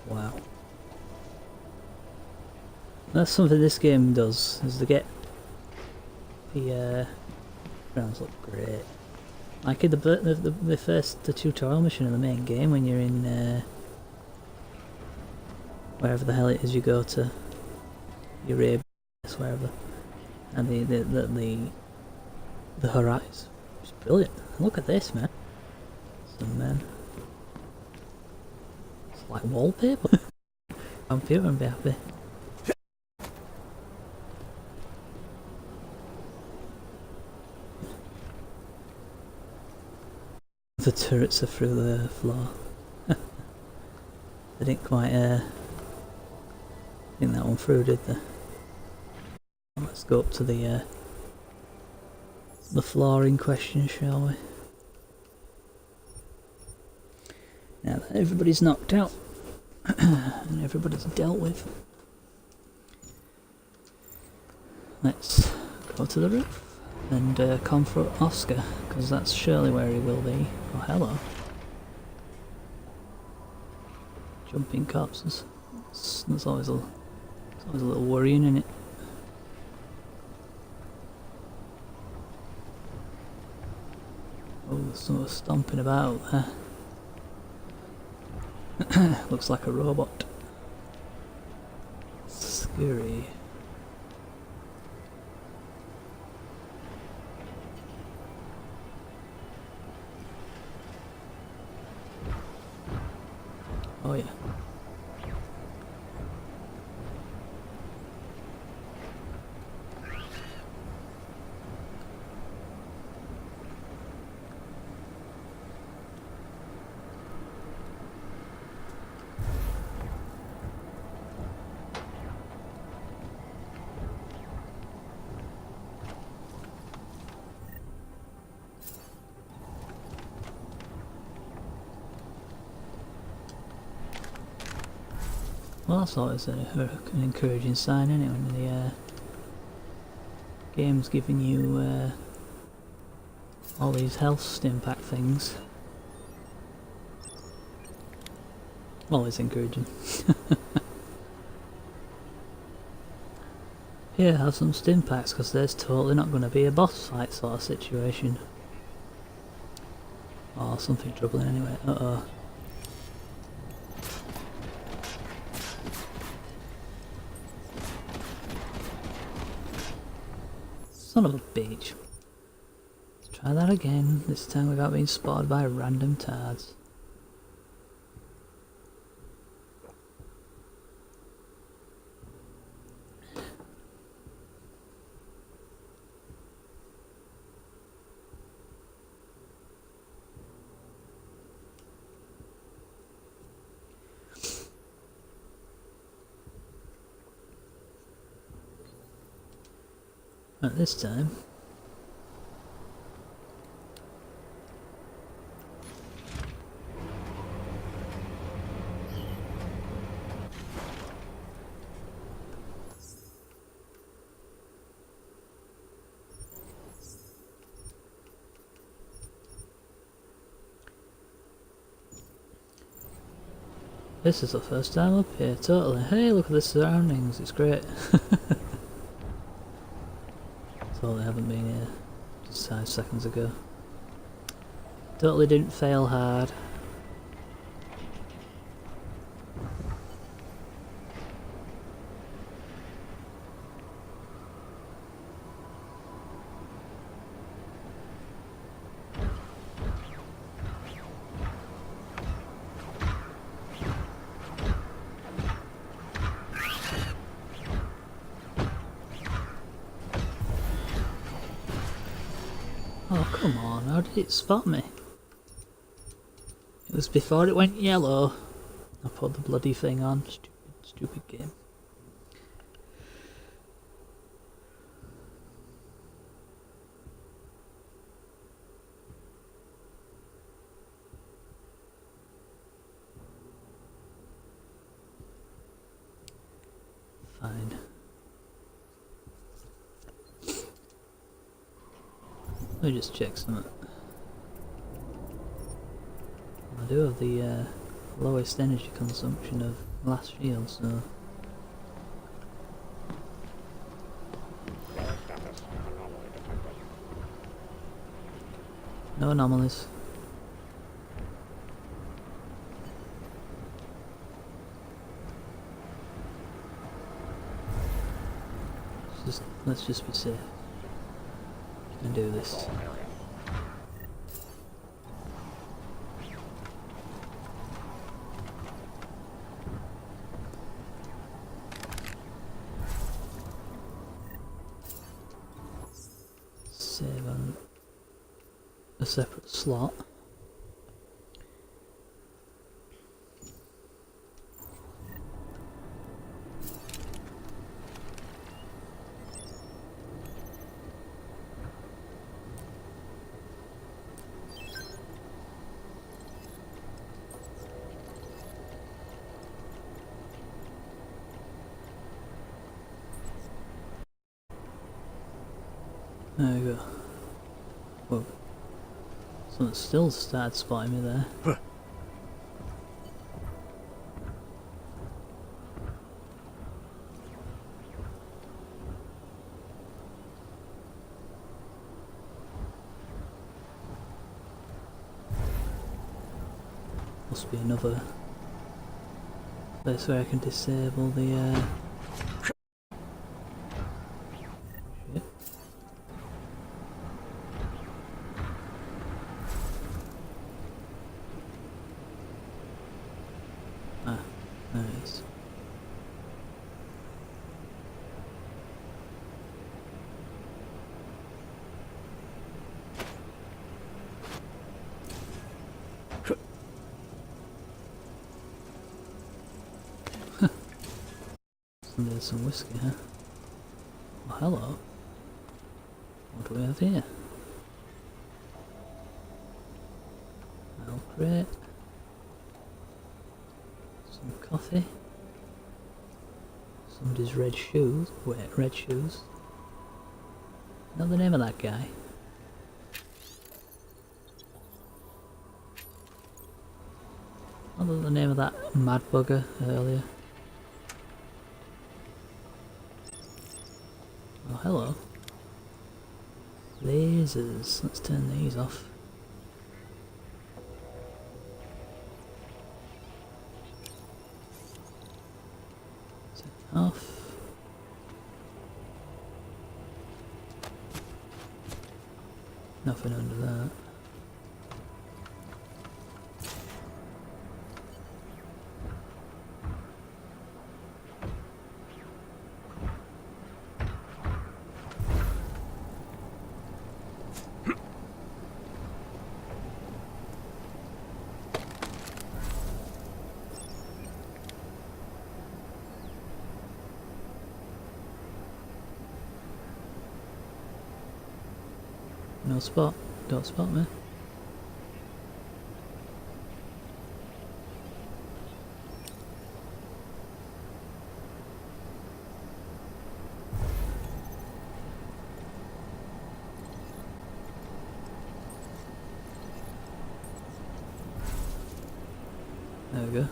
Wow. That's something this game does, is to get the grounds look great. Like in the first tutorial mission in the main game, when you're in wherever the hell it is you go to, Arabia, wherever, and the horizon, it's brilliant. Look at this, man. Some man. It's like wallpaper. Computer and be happy. The turrets are through the floor. They didn't quite think that one through, did they? Let's go up to the floor in question, shall we? Now that everybody's knocked out and everybody's dealt with, let's go to the roof and confront Oscar, because that's surely where he will be. Oh, hello. Jumping corpses. That's always a little worrying, isn't it? Oh, there's someone stomping about there. Looks like a robot. Scary. Oh yeah. Well, that's always an encouraging sign, isn't it, when the game's giving you all these health stim-pack things. Always encouraging. Here, have some stim-packs, because there's totally not going to be a boss fight sort of situation. Oh, something troubling anyway. Uh-oh. Son of a bitch. Let's try that again, this time without being spotted by random tards. At this time, this is the first time up here, totally. Hey, look at the surroundings, it's great. Totally haven't been here just 5 seconds ago. Totally didn't fail hard. Oh, come on, how did it spot me? It was before it went yellow. I put the bloody thing on. Stupid game. Fine. Let me just check something. I do have the lowest energy consumption of glass shields, so... No anomalies. Let's just be safe and do this. Save on a separate slot. There we go. Whoa. Something still started spotting me there. Must be another place where I can disable the shit. Ah, there it is. There's some whiskey, huh? Oh, hello. What do we have here? Milk crate. Some coffee. Somebody's red shoes. Wait, red shoes. Know the name of that guy? Not the name of that mad bugger earlier. Oh, hello. Lasers. Let's turn these off. Turn off. Nothing under that. No spot. Don't spot me. There we go.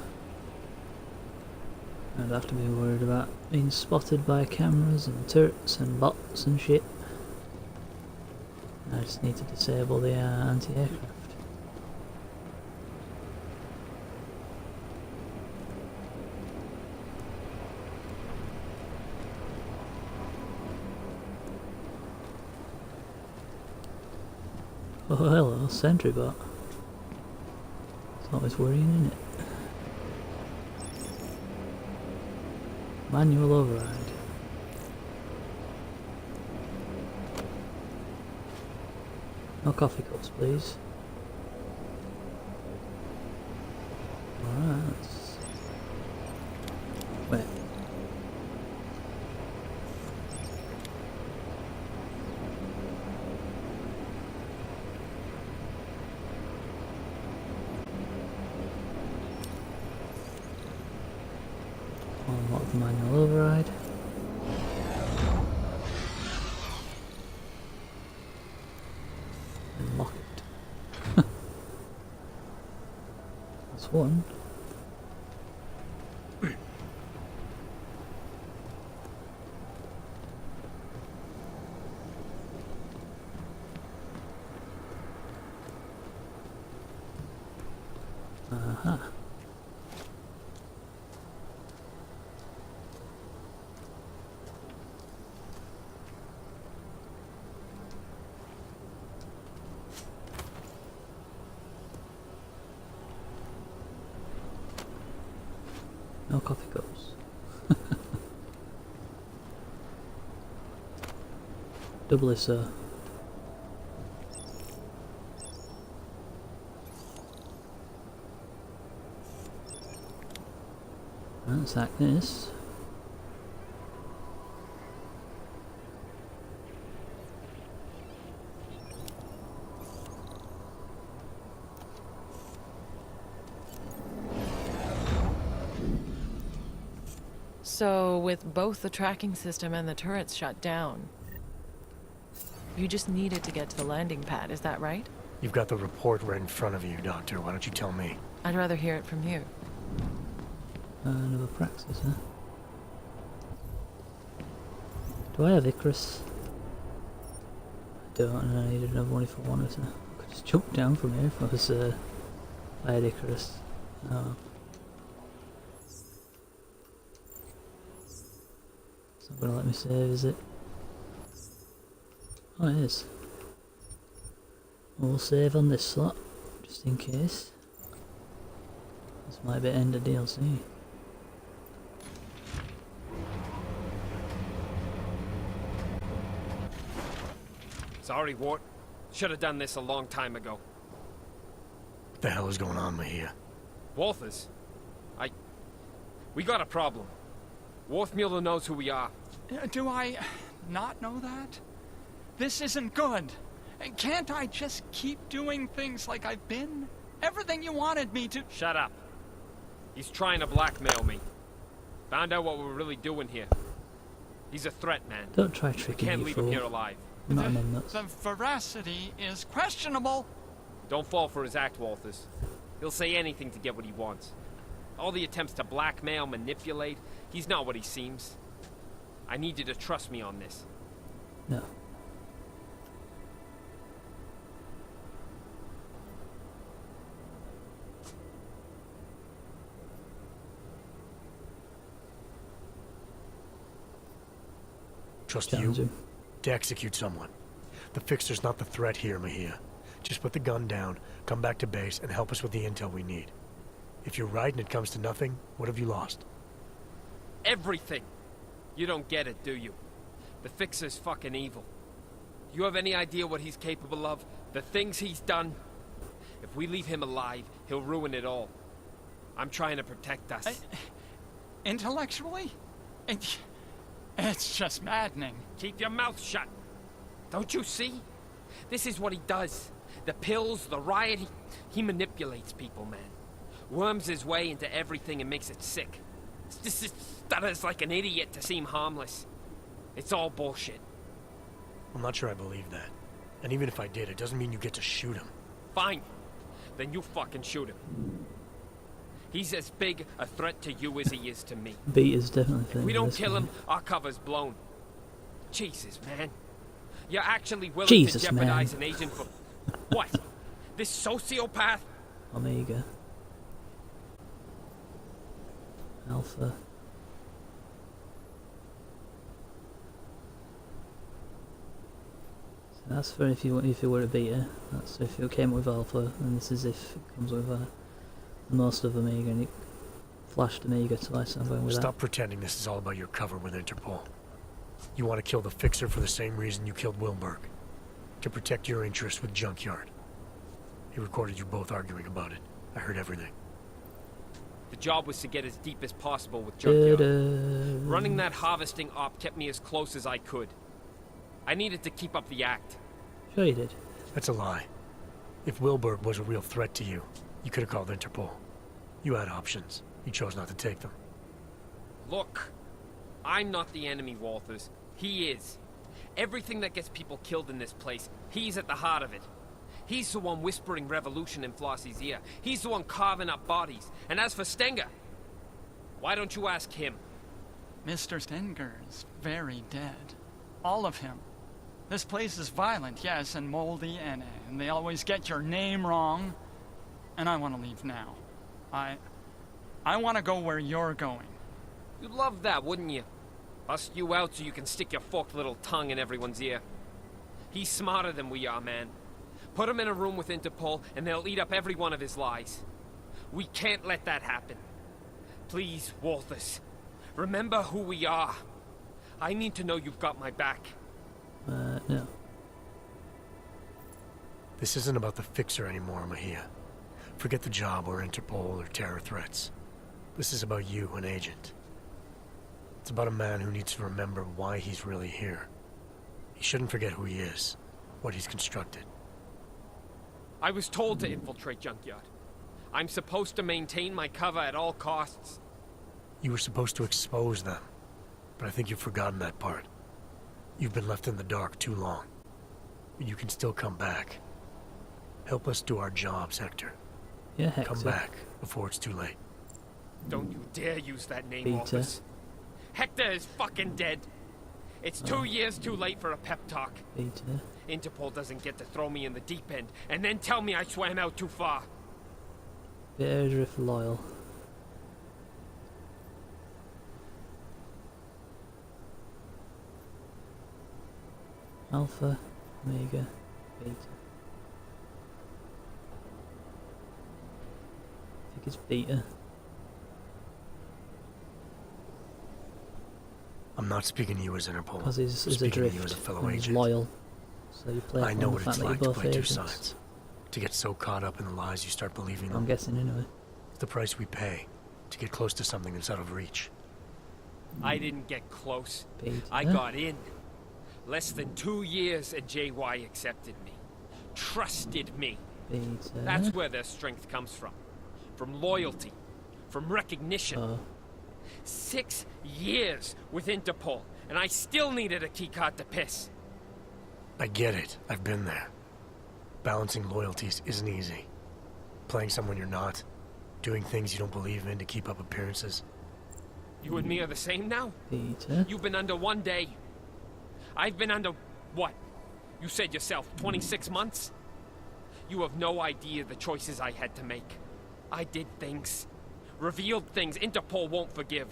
I'd have to be worried about being spotted by cameras and turrets and bots and shit. I just need to disable the anti-aircraft. Oh hello, sentry bot. It's always worrying, isn't it? Manual override. No coffee cups, please. Alright, let's... Wait. Unlock the manual override. Lock it. That's one. Uh-huh. No coffee cups. Doubly so. Let's hack this. So, with both the tracking system and the turrets shut down, you just needed to get to the landing pad, is that right? You've got the report right in front of you, Doctor. Why don't you tell me? I'd rather hear it from you. Another praxis, huh? Do I have Icarus? I don't, and I needed another one if I wanted to. I could just jump down from here if I was, if I had Icarus. Oh. It's not gonna let me save, is it? Oh, it is. We'll save on this slot, just in case. This might be end of DLC. Sorry, Wart. Should have done this a long time ago. What the hell is going on, Mejia? Walters? We got a problem. Worthmuller knows who we are. Do I not know that? This isn't good. Can't I just keep doing things like I've been? Everything you wanted me to— Shut up. He's trying to blackmail me. Found out what we're really doing here. He's a threat, man. Don't try tricking me, Can't leave him here alive. The veracity is questionable. Don't fall for his act, Walters. He'll say anything to get what he wants. All the attempts to blackmail, manipulate, he's not what he seems. I need you to trust me on this. No. Trust you to execute someone. The Fixer's not the threat here, Mejia. Just put the gun down, come back to base, and help us with the intel we need. If you're right and it comes to nothing, what have you lost? Everything! You don't get it, do you? The Fixer's fucking evil. You have any idea what he's capable of? The things he's done? If we leave him alive, he'll ruin it all. I'm trying to protect us. Intellectually? It's just maddening. Keep your mouth shut. Don't you see? This is what he does. The pills, the riot, he manipulates people, man. Worms his way into everything and makes it sick. Stutters like an idiot to seem harmless. It's all bullshit. I'm not sure I believe that. And even if I did, it doesn't mean you get to shoot him. Fine. Then you fucking shoot him. He's as big a threat to you as he is to me. Beat is definitely If we don't kill him, our cover's blown. Jesus, man. You're actually willing to jeopardize an agent for... What? This sociopath? Omega. Alpha. So that's for if you were a beta. That's if it came with Alpha, and this is if it comes with most of Omega, and it flashed Omega twice. I'm going with Stop pretending this is all about your cover with Interpol. You want to kill the Fixer for the same reason you killed Wilberg. To protect your interests with Junkyard. He recorded you both arguing about it. I heard everything. The job was to get as deep as possible with Junkyard. Running that harvesting op kept me as close as I could. I needed to keep up the act. Sure you did. That's a lie. If Wilberg was a real threat to you, you could have called Interpol. You had options. You chose not to take them. Look, I'm not the enemy, Walters. He is. Everything that gets people killed in this place, he's at the heart of it. He's the one whispering revolution in Flossie's ear. He's the one carving up bodies. And as for Stenger, why don't you ask him? Mr. Stenger's very dead. All of him. This place is violent, yes, and moldy, and they always get your name wrong. And I want to leave now. I want to go where you're going. You'd love that, wouldn't you? Bust you out so you can stick your forked little tongue in everyone's ear. He's smarter than we are, man. Put him in a room with Interpol, and they'll eat up every one of his lies. We can't let that happen. Please, Walters, remember who we are. I need to know you've got my back. No. This isn't about the fixer anymore, Mahia. Forget the job or Interpol or terror threats. This is about you, an agent. It's about a man who needs to remember why he's really here. He shouldn't forget who he is, what he's constructed. I was told to infiltrate Junkyard. I'm supposed to maintain my cover at all costs. You were supposed to expose them, but I think you've forgotten that part. You've been left in the dark too long. But you can still come back. Help us do our jobs, Hector. Yeah, Hector. Come back before it's too late. Don't you dare use that name, Peter. Walters. Hector is fucking dead. It's 2 years too late for a pep talk. Peter. Interpol doesn't get to throw me in the deep end and then tell me I swam out too far. Bitter if loyal. Alpha, Omega, Beta. I think it's Beta. I'm not speaking to you as Interpol. Because he's I'm speaking adrift to you as a fellow and he's agent. loyal. So you play I know on what the it's fact that like you're to both play two agents. sides. To get so caught up in the lies you start believing them. I'm guessing anyway. It's the price we pay to get close to something that's out of reach. I didn't get close. Beta. I got in. Less than 2 years and JY accepted me. Trusted me. Beta. That's where their strength comes from. From loyalty. From recognition. Oh. 6 years with Interpol, and I still needed a keycard to piss. I get it. I've been there. Balancing loyalties isn't easy. Playing someone you're not. Doing things you don't believe in to keep up appearances. You and me are the same now? Peter. You've been under 1 day. I've been under, what? You said yourself, 26 months? You have no idea the choices I had to make. I did things. Revealed things Interpol won't forgive.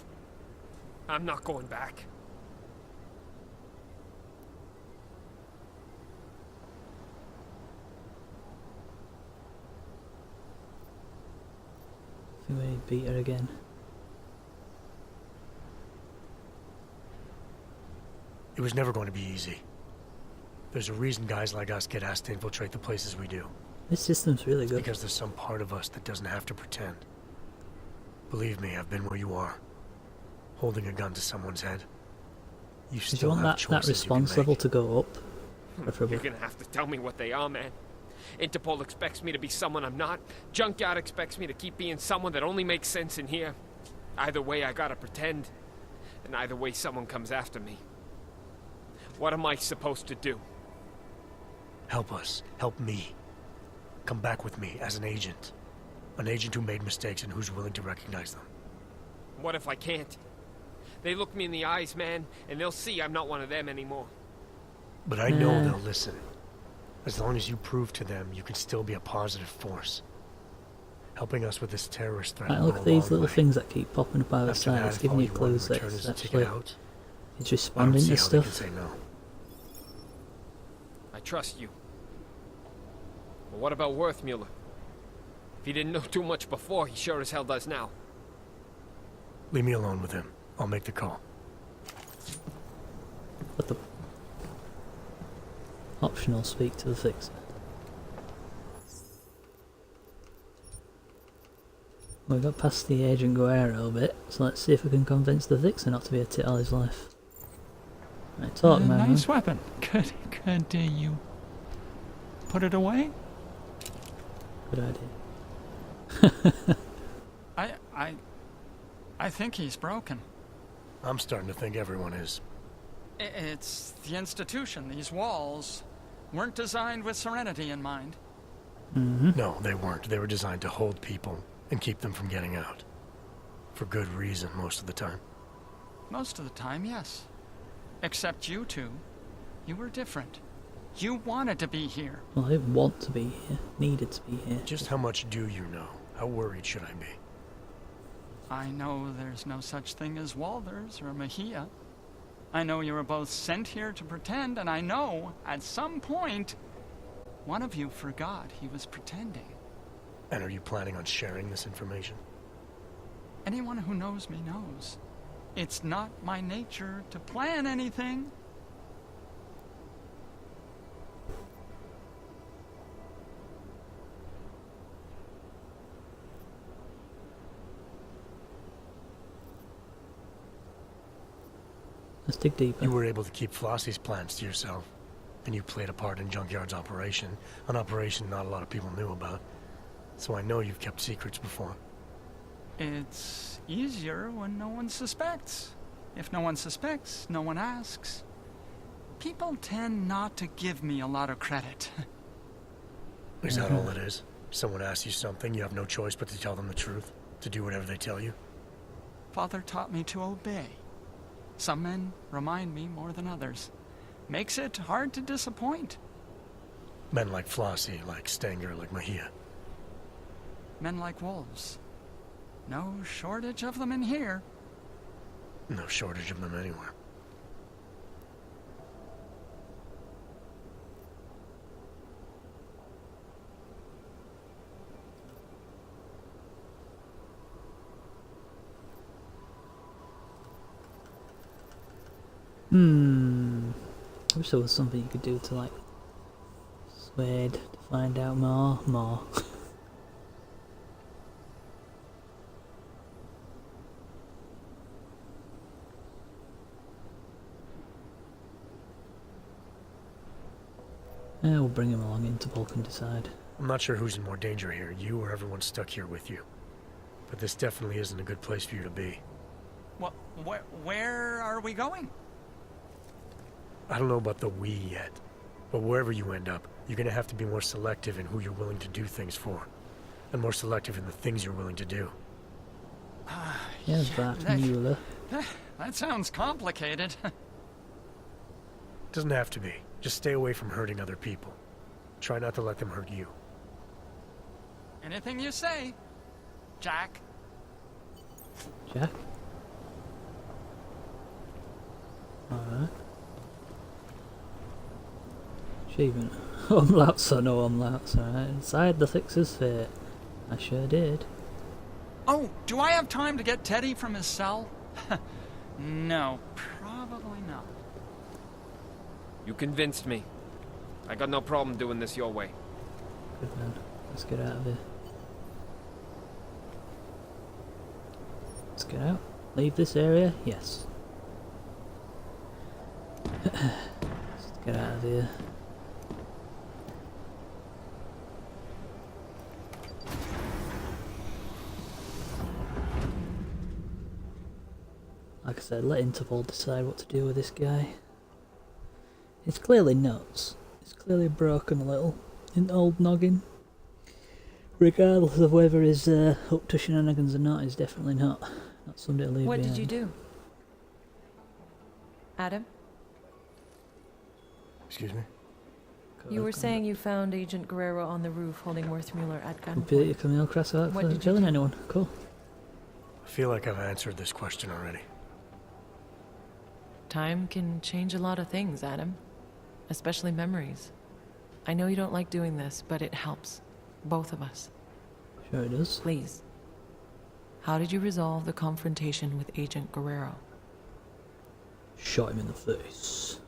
I'm not going back. I think we need Beta again. It was never going to be easy. There's a reason guys like us get asked to infiltrate the places we do. This system's really It's good. because there's some part of us that doesn't have to pretend. Believe me, I've been where you are. Holding a gun to someone's head. You If you still want have that choices response you can level make. to go up, preferably. You're gonna have to tell me what they are, man. Interpol expects me to be someone I'm not. Junkyard expects me to keep being someone that only makes sense in here. Either way, I gotta pretend. And either way, someone comes after me. What am I supposed to do? Help us. Help me. Come back with me as an agent. An agent who made mistakes and who's willing to recognize them. What if I can't? They look me in the eyes, man, and they'll see I'm not one of them anymore. But I know they'll listen. As long as you prove to them you can still be a positive force. Helping us with this terrorist threat. Right, will look go at a these long little way. things that keep popping up either After side. that, It's if giving all you you want in clues that return is it's to take it actually out, it's I don't responding see to how they can stuff. say no. I trust you. But what about Worthmuller? If he didn't know too much before, he sure as hell does now. Leave me alone with him. I'll make the call. What the? Optional, speak to the fixer. We got past the Agent Guerrero bit, so let's see if we can convince the fixer not to be a tit all his life. Right, talk, man. Nice weapon. Could you put it away? Good idea. I think he's broken. I'm starting to think everyone is. It's the institution. These walls weren't designed with serenity in mind. No, they weren't. They were designed to hold people and keep them from getting out. For good reason, most of the time. Most of the time, yes. Except you two. You were different. You wanted to be here. Well, I didn't want to be here. Needed to be here. Just how much do you know? How worried should I be? I know there's no such thing as Walters or Mejia. I know you were both sent here to pretend, and I know, at some point, one of you forgot he was pretending. And are you planning on sharing this information? Anyone who knows me knows. It's not my nature to plan anything. Let's dig deeper. You were able to keep Flossie's plans to yourself, and you played a part in Junkyard's operation, an operation not a lot of people knew about. So I know you've kept secrets before. It's easier when no one suspects. If no one suspects, no one asks. People tend not to give me a lot of credit. Is that all it is? Someone asks you something, you have no choice but to tell them the truth? To do whatever they tell you? Father taught me to obey. Some men remind me more than others. Makes it hard to disappoint. Men like Flossie, like Stanger, like Mejia. Men like wolves. No shortage of them in here. No shortage of them anywhere. I wish there was something you could do to like persuade to find out more. Yeah, we'll bring him along. Interpol can decide. I'm not sure who's in more danger here, you or everyone stuck here with you. But this definitely isn't a good place for you to be. Well, where are we going? I don't know about the we yet, but wherever you end up, you're gonna have to be more selective in who you're willing to do things for, and more selective in the things you're willing to do. Yeah, Mueller. That sounds complicated. Doesn't have to be. Just stay away from hurting other people. Try not to let them hurt you. Anything you say, Jack. Jack? Alright. Achievement. Umlauts or no umlauts, alright. Inside the Fixer's fate. I sure did. Oh, do I have time to get Teddy from his cell? No, probably not. You convinced me. I got no problem doing this your way. Good man. Let's get out of here. Let's get out. Leave this area? Yes. Let's get out of here. Like I said, let Interpol decide what to do with this guy. It's clearly nuts. It's clearly broken a little in the old noggin. Regardless of whether he's up to shenanigans or not, he's definitely not somebody to leave What behind. did you do? Adam? Excuse me? You were saying you found Agent Guerrero on the roof holding Worthmuller at Completely gunpoint. Camille Crass out What for did you killing do? anyone. Cool. I feel like I've answered this question already. Time can change a lot of things, Adam. Especially memories. I know you don't like doing this, but it helps. Both of us. Sure it does. Please. How did you resolve the confrontation with Agent Guerrero? Shot him in the face.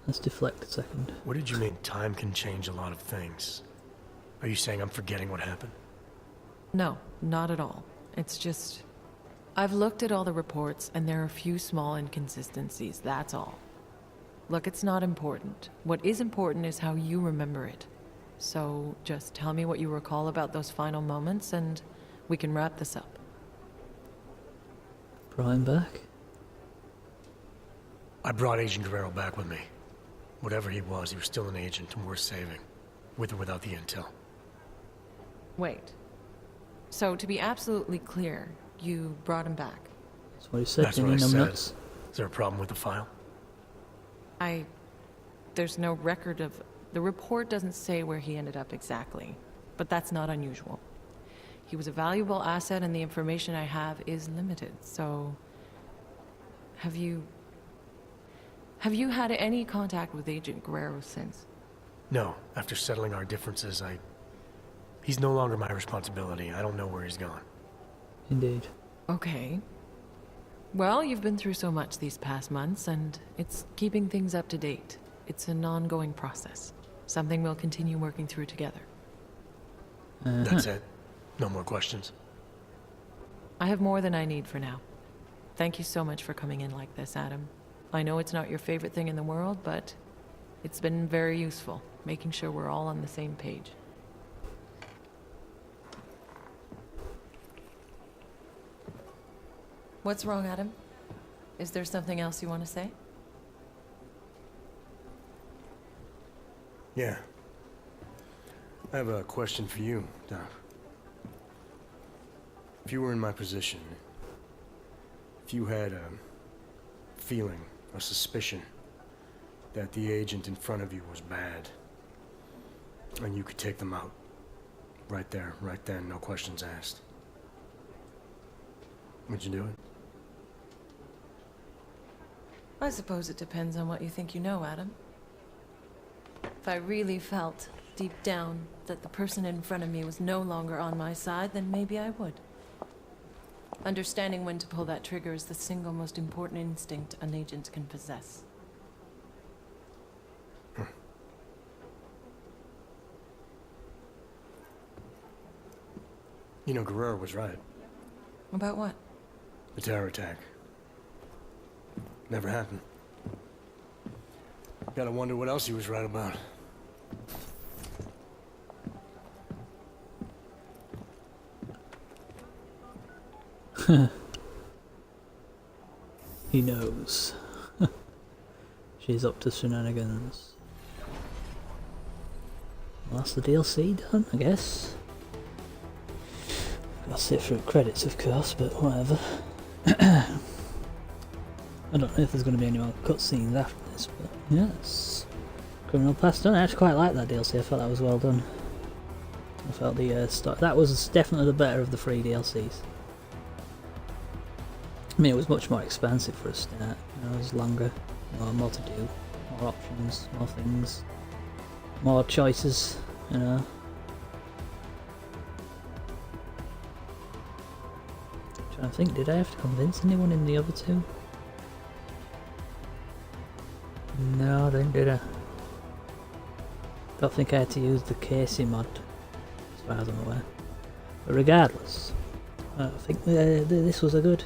Let's deflect a second. What did you mean time can change a lot of things? Are you saying I'm forgetting what happened? No, not at all. It's just... I've looked at all the reports, and there are a few small inconsistencies, that's all. Look, it's not important. What is important is how you remember it. So, just tell me what you recall about those final moments, and we can wrap this up. Brought him back? I brought Agent Guerrero back with me. Whatever he was still an agent and worth saving. With or without the intel. Wait. So, to be absolutely clear, you brought him back. That's what he said. That's what I said. Is there a problem with the file? There's no record of... The report doesn't say where he ended up exactly, but that's not unusual. He was a valuable asset and the information I have is limited, so... Have you had any contact with Agent Guerrero since? No. After settling our differences, He's no longer my responsibility. I don't know where he's gone. Indeed. Okay. Well, you've been through so much these past months, and it's keeping things up to date. It's an ongoing process. Something we'll continue working through together. That's it? No more questions? I have more than I need for now. Thank you so much for coming in like this, Adam. I know it's not your favorite thing in the world, but it's been very useful, making sure we're all on the same page. What's wrong, Adam? Is there something else you want to say? Yeah. I have a question for you, Doc. If you were in my position, if you had a feeling, a suspicion, that the agent in front of you was bad, and you could take them out, right there, right then, no questions asked, would you do it? I suppose it depends on what you think you know, Adam. If I really felt, deep down, that the person in front of me was no longer on my side, then maybe I would. Understanding when to pull that trigger is the single most important instinct an agent can possess. You know, Guerrero was right. About what? The terror attack. Never happened. Gotta wonder what else he was right about. He knows. She's up to shenanigans. Well, that's the DLC done, I guess. Gotta sit through credits, of course, but whatever. I don't know if there's going to be any more cutscenes after this, but yes. Criminal Past done. I actually quite like that DLC. I felt that was well done. I felt the that was definitely the better of the 3 DLCs. I mean, it was much more expansive for a start. You know, it was longer, more to do, more options, more things, more choices. You know. I'm trying to think, did I have to convince anyone in the other 2? No, I didn't, did I? Don't think I had to use the Casey mod, as far as I'm aware. But regardless, I think this was a good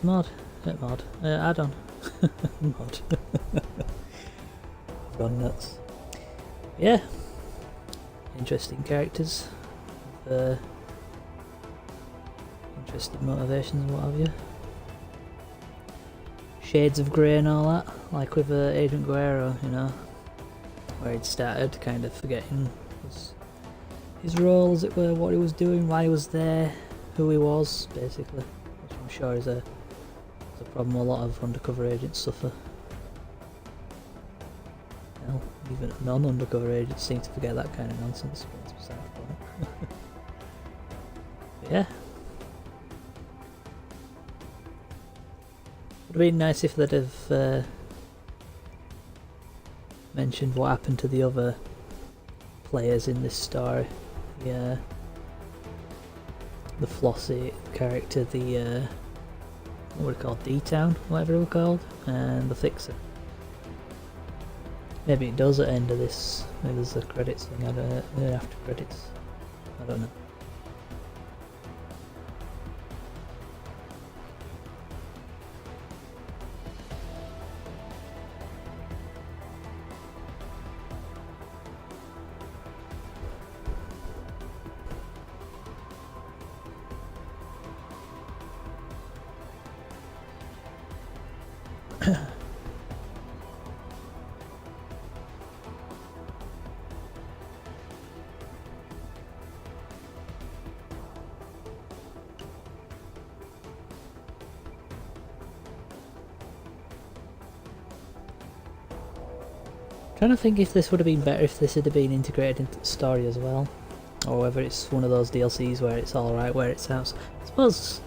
mod. Add-on. Mod. Gone nuts. Yeah. Interesting characters. Interesting motivations and what have you. Shades of grey and all that, like with Agent Guerrero, you know, where he'd started kind of forgetting his role, as it were, what he was doing, why he was there, who he was, basically, which I'm sure is a problem a lot of undercover agents suffer. Hell, even non-undercover agents seem to forget that kind of nonsense, but that's beside the point. But yeah. Would have been nice if they'd have mentioned what happened to the other players in this story. The Flossie character, the what were they called? D-Town, whatever they were called, and the Fixer. Maybe it does at the end of this. Maybe there's a credits thing. I don't know. After credits. I don't know. Trying to think if this would have been better if this had been integrated into the story as well, or whether it's one of those DLCs where it's alright where it's out. I suppose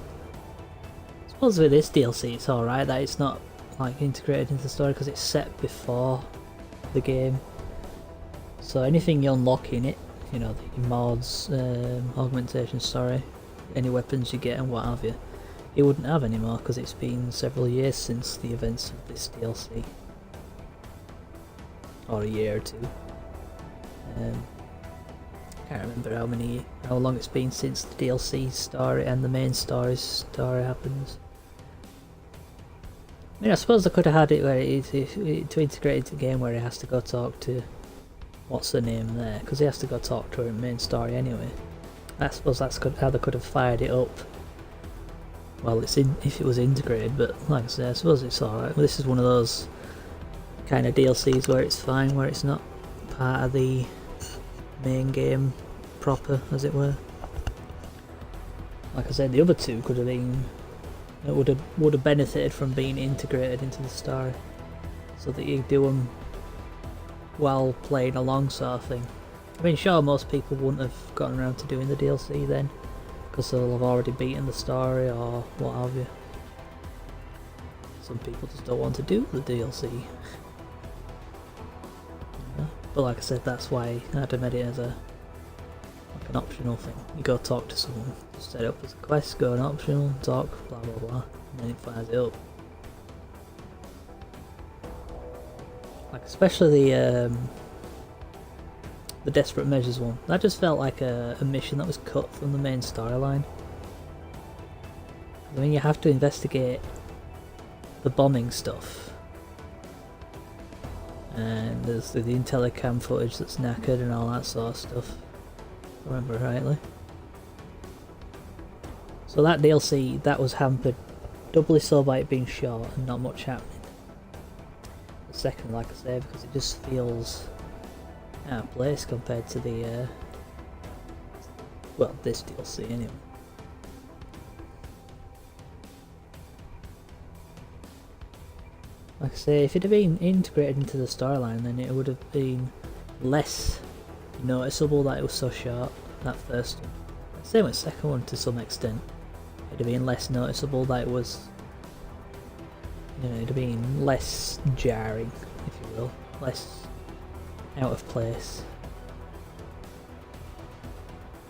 with this DLC it's alright that it's not like integrated into the story because it's set before the game. So anything you unlock in it, you know, the mods, augmentations, sorry, any weapons you get and what have you, you wouldn't have anymore because it's been several years since the events of this DLC. Or a year or two. Can't remember how long it's been since the DLC story and the main story happens. I mean, I suppose I could have had it where to integrate into the game where he has to go talk to what's the name there, because he has to go talk to her in the main story anyway. I suppose that's how they could have fired it up. Well, it's if it was integrated, but like I say, I suppose it's alright. Well, this is one of those kind of DLCs where it's fine, where it's not part of the main game proper, as it were. Like I said, the other two could have been, it would have benefited from being integrated into the story, so that you do them while playing along, sort of thing. I mean, sure, most people wouldn't have gotten around to doing the DLC then, because they'll have already beaten the story or what have you. Some people just don't want to do the DLC. But like I said, that's why I had made it as an optional thing. You go talk to someone, set it up as a quest, go an optional, talk, blah blah blah, and then it fires it up. Like especially the Desperate Measures one. That just felt like a mission that was cut from the main storyline. I mean, you have to investigate the bombing stuff. And there's the Intellicam footage that's knackered and all that sort of stuff, if I remember rightly. So that DLC, that was hampered doubly so by it being short and not much happening. The second, like I say, because it just feels out of place compared to the, well, this DLC anyway. Like I say, if it had been integrated into the storyline, then it would have been less noticeable that it was so short, that first one. Same with the second one to some extent. It'd have been less noticeable that it was, you know, it'd have been less jarring, if you will, less out of place.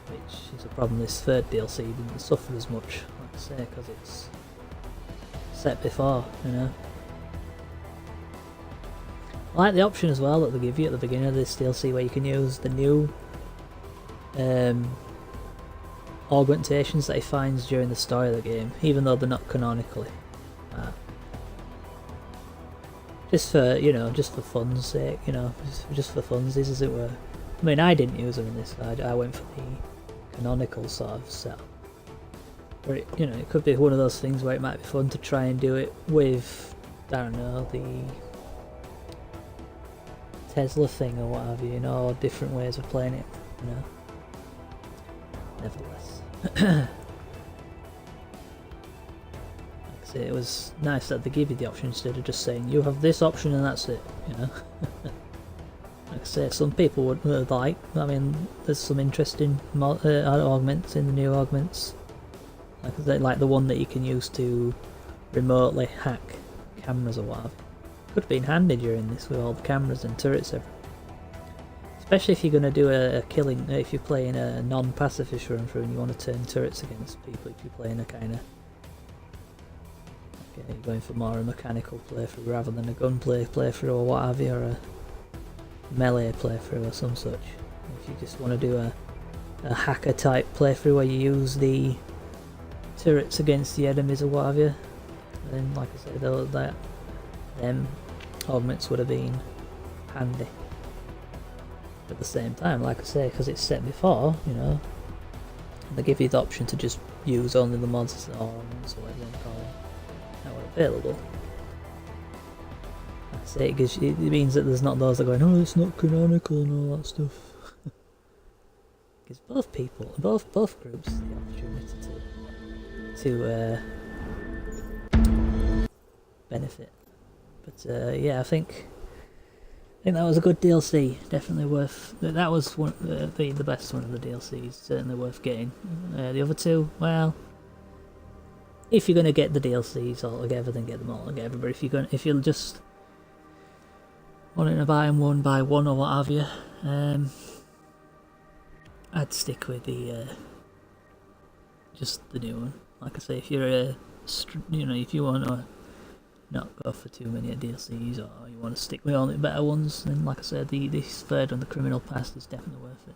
Which is a problem this third DLC didn't suffer as much, like I say, because it's set before, you know. I like the option as well that they give you at the beginning of this DLC where you can use the new augmentations that he finds during the story of the game, even though they're not canonically. Just for, you know, just for fun's sake, you know, just for funsies as it were. I mean, I didn't use them in this, I went for the canonical sort of setup. Where it, you know, it could be one of those things where it might be fun to try and do it with, I don't know, the Tesla thing or what have you, you know, or different ways of playing it, you know. Nevertheless. Like I say, it was nice that they give you the option instead of just saying, you have this option and that's it, you know. Like I say, some people would like, I mean, there's some interesting augments in the new augments. Like the one that you can use to remotely hack cameras or whatever. Could have been handy during this with all the cameras and turrets everywhere. Especially if you're going to do a killing, if you're playing a non-pacifist run through and you want to turn turrets against people, if you're playing a kind of, okay, you're going for more a mechanical playthrough rather than a gunplay playthrough or what have you, or a melee playthrough or some such. If you just want to do a hacker type playthrough where you use the turrets against the enemies or what have you, then like I said, them augments would have been handy. At the same time, like I say, because it's set before, you know, they give you the option to just use only the mods or augments or whatever you call them that were available. Like I say, it means that there's not those that are going, oh, it's not canonical and all that stuff. Gives both people, both groups the opportunity to benefit. But yeah, I think I think that was a good DLC. Definitely worth. That was one, the best one of the DLCs. Certainly worth getting. The other two, well, if you're gonna get the DLCs all together, then get them all together. But if you're just wanting to buy them one by one or what have you, I'd stick with the just the new one. Like I say, if you're if you want to not go for too many DLCs, or you want to stick with all the better ones, then like I said, this third one, the Criminal Past, is definitely worth it.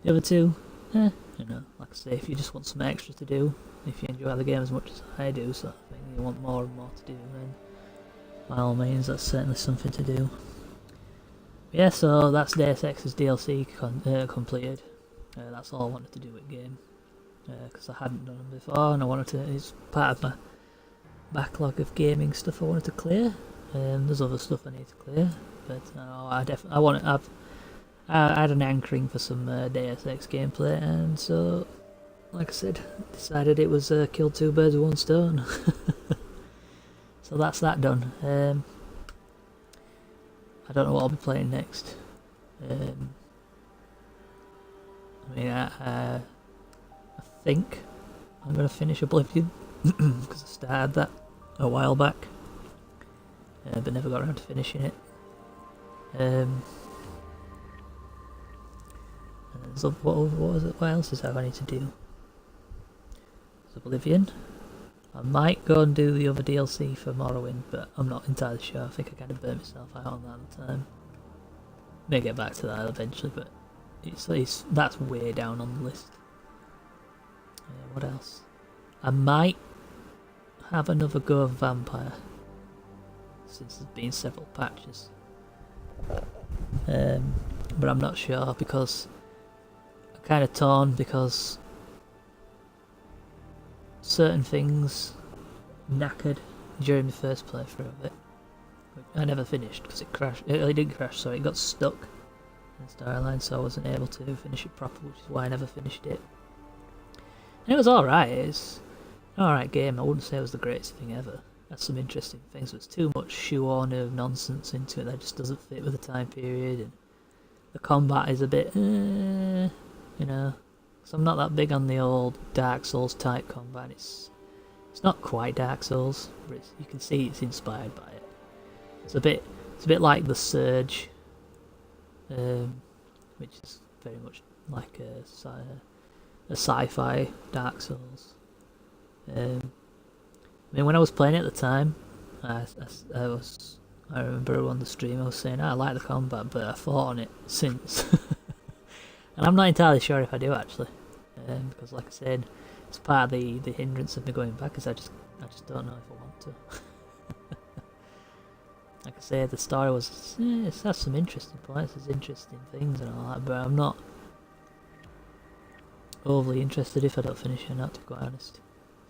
The other two, like I say, if you just want some extra to do, if you enjoy the game as much as I do, sort of thing, you want more and more to do, then by all means, that's certainly something to do. But yeah, so that's Deus Ex's DLC completed. That's all I wanted to do with the game, because I hadn't done them before, and I wanted to. It's part of my backlog of gaming stuff I wanted to clear. There's other stuff I need to clear, but I had an anchoring for some Deus Ex gameplay, and so, like I said, decided it was kill two birds with one stone. So that's that done. I don't know what I'll be playing next. I think I'm going to finish Oblivion, because I started that a while back, but never got around to finishing it. So what else is there I need to do? It's Oblivion. I might go and do the other DLC for Morrowind, but I'm not entirely sure. I think I kind of burnt myself out on that at the time. May get back to that eventually, but that's way down on the list. What else? I might have another go of Vampire, since there's been several patches. But I'm not sure, because I'm kind of torn, because certain things knackered during the first playthrough of it. I never finished because it crashed. It didn't crash, sorry, it got stuck in the storyline, so I wasn't able to finish it properly, which is why I never finished it. And it was alright, it's an alright game. I wouldn't say it was the greatest thing ever. That's some interesting things, but it's too much shoehorn of nonsense into it that just doesn't fit with the time period, and the combat is a bit, so I'm not that big on the old Dark Souls type combat. It's not quite Dark Souls, but you can see it's inspired by it. It's a bit like the Surge, which is very much like a sci-fi Dark Souls. When I was playing it at the time, I remember on the stream I was saying, I like the combat, but I fought on it since. And I'm not entirely sure if I do, actually, because like I said, it's part of the hindrance of me going back, because I just don't know if I want to. Like I say, the story was, it has some interesting points, there's interesting things and all that, but I'm not overly interested if I don't finish it, not to be quite honest.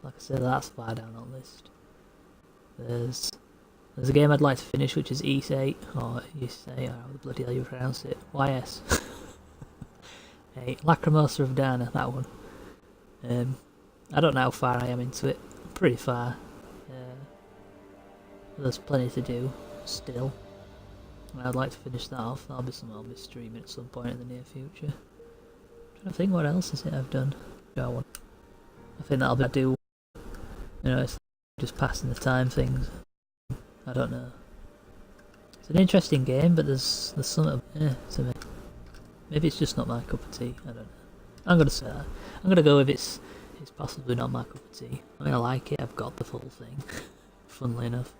Like I said, that's far down on the list. There's a game I'd like to finish, which is Ys 8, or Ys 8, or how the bloody hell you pronounce it, YS. 8, Lacrimosa of Dana, that one. I don't know how far I am into it, pretty far. There's plenty to do, still. And I'd like to finish that off. That'll be something I'll be streaming at some point in the near future. I'm trying to think what else is it I've done. I think that'll be do. It's just passing the time things. I don't know. It's an interesting game, but there's something to me. Maybe it's just not my cup of tea. I don't know. I'm gonna say that. I'm gonna go with it's possibly not my cup of tea. I mean, I like it. I've got the full thing. Funnily enough,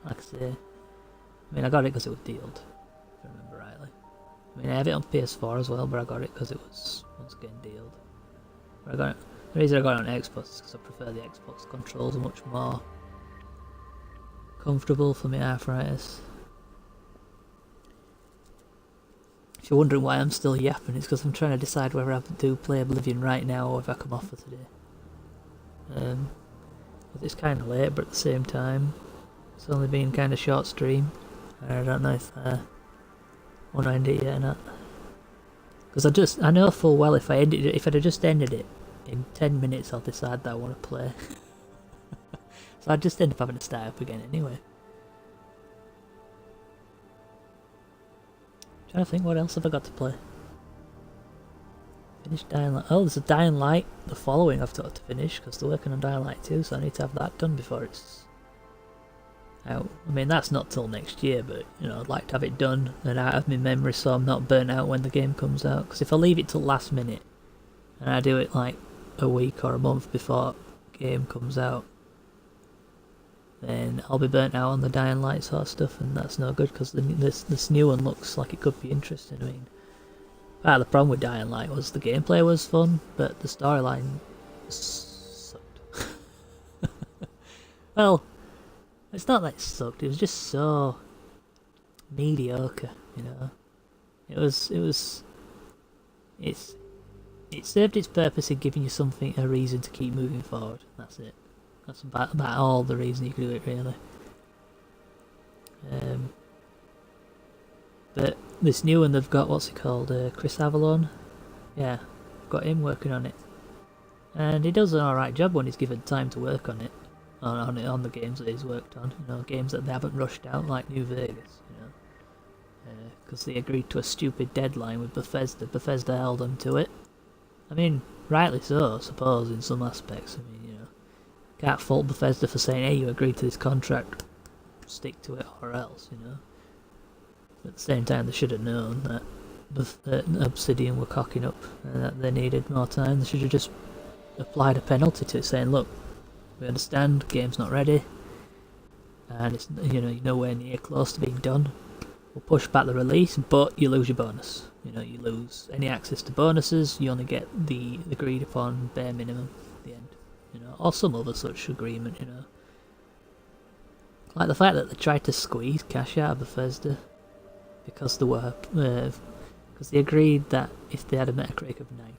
like I say. I got it because it was dealed, if I remember rightly. I have it on PS4 as well, but I got it because it was once again dealed. The reason I got it on Xbox is because I prefer the Xbox controls, are much more comfortable for my arthritis. If you're wondering why I'm still yapping, it's because I'm trying to decide whether I do play Oblivion right now or if I come off for today. It's kind of late, but at the same time, it's only been kind of short stream. I don't know if I want to end it yet or not. Because I know full well if I'd have just ended it in 10 minutes, I'll decide that I want to play. So I'd just end up having to start up again anyway. Trying to think, what else have I got to play? Finish Dying Light. Oh, there's a Dying Light, the following I've got to finish, because they're working on Dying Light 2, so I need to have that done before it's out. I mean, that's not till next year, but, you know, I'd like to have it done and out of my memory so I'm not burnt out when the game comes out. Because if I leave it till last minute, and I do it like a week or a month before the game comes out, then I'll be burnt out on the Dying Light sort of stuff, and that's no good, because this new one looks like it could be interesting. I mean, part of the problem with Dying Light was the gameplay was fun, but the storyline sucked. Well, it's not that it sucked, it was just so mediocre, you know. It served its purpose in giving you something, a reason to keep moving forward. That's it. That's about all the reason you could do it, really. But this new one, they've got, what's it called, Chris Avalon? Yeah, got him working on it. And he does an alright job when he's given time to work on it. On the games that he's worked on. You know, games that they haven't rushed out, like New Vegas, you know. Because they agreed to a stupid deadline with Bethesda. Bethesda held them to it. I mean, rightly so, I suppose, in some aspects. I mean, you know, can't fault Bethesda for saying, hey, you agreed to this contract, stick to it or else, you know. At the same time, they should have known that Obsidian were cocking up and that they needed more time. They should have just applied a penalty to it, saying, look, we understand, game's not ready, and it's, you know, you're nowhere near close to being done. We'll push back the release, but you lose your bonus. You know, you lose any access to bonuses, you only get the agreed upon bare minimum at the end. You know, or some other such agreement, you know. Like the fact that they tried to squeeze cash out of Bethesda because they were, because they agreed that if they had a Metacritic of 90,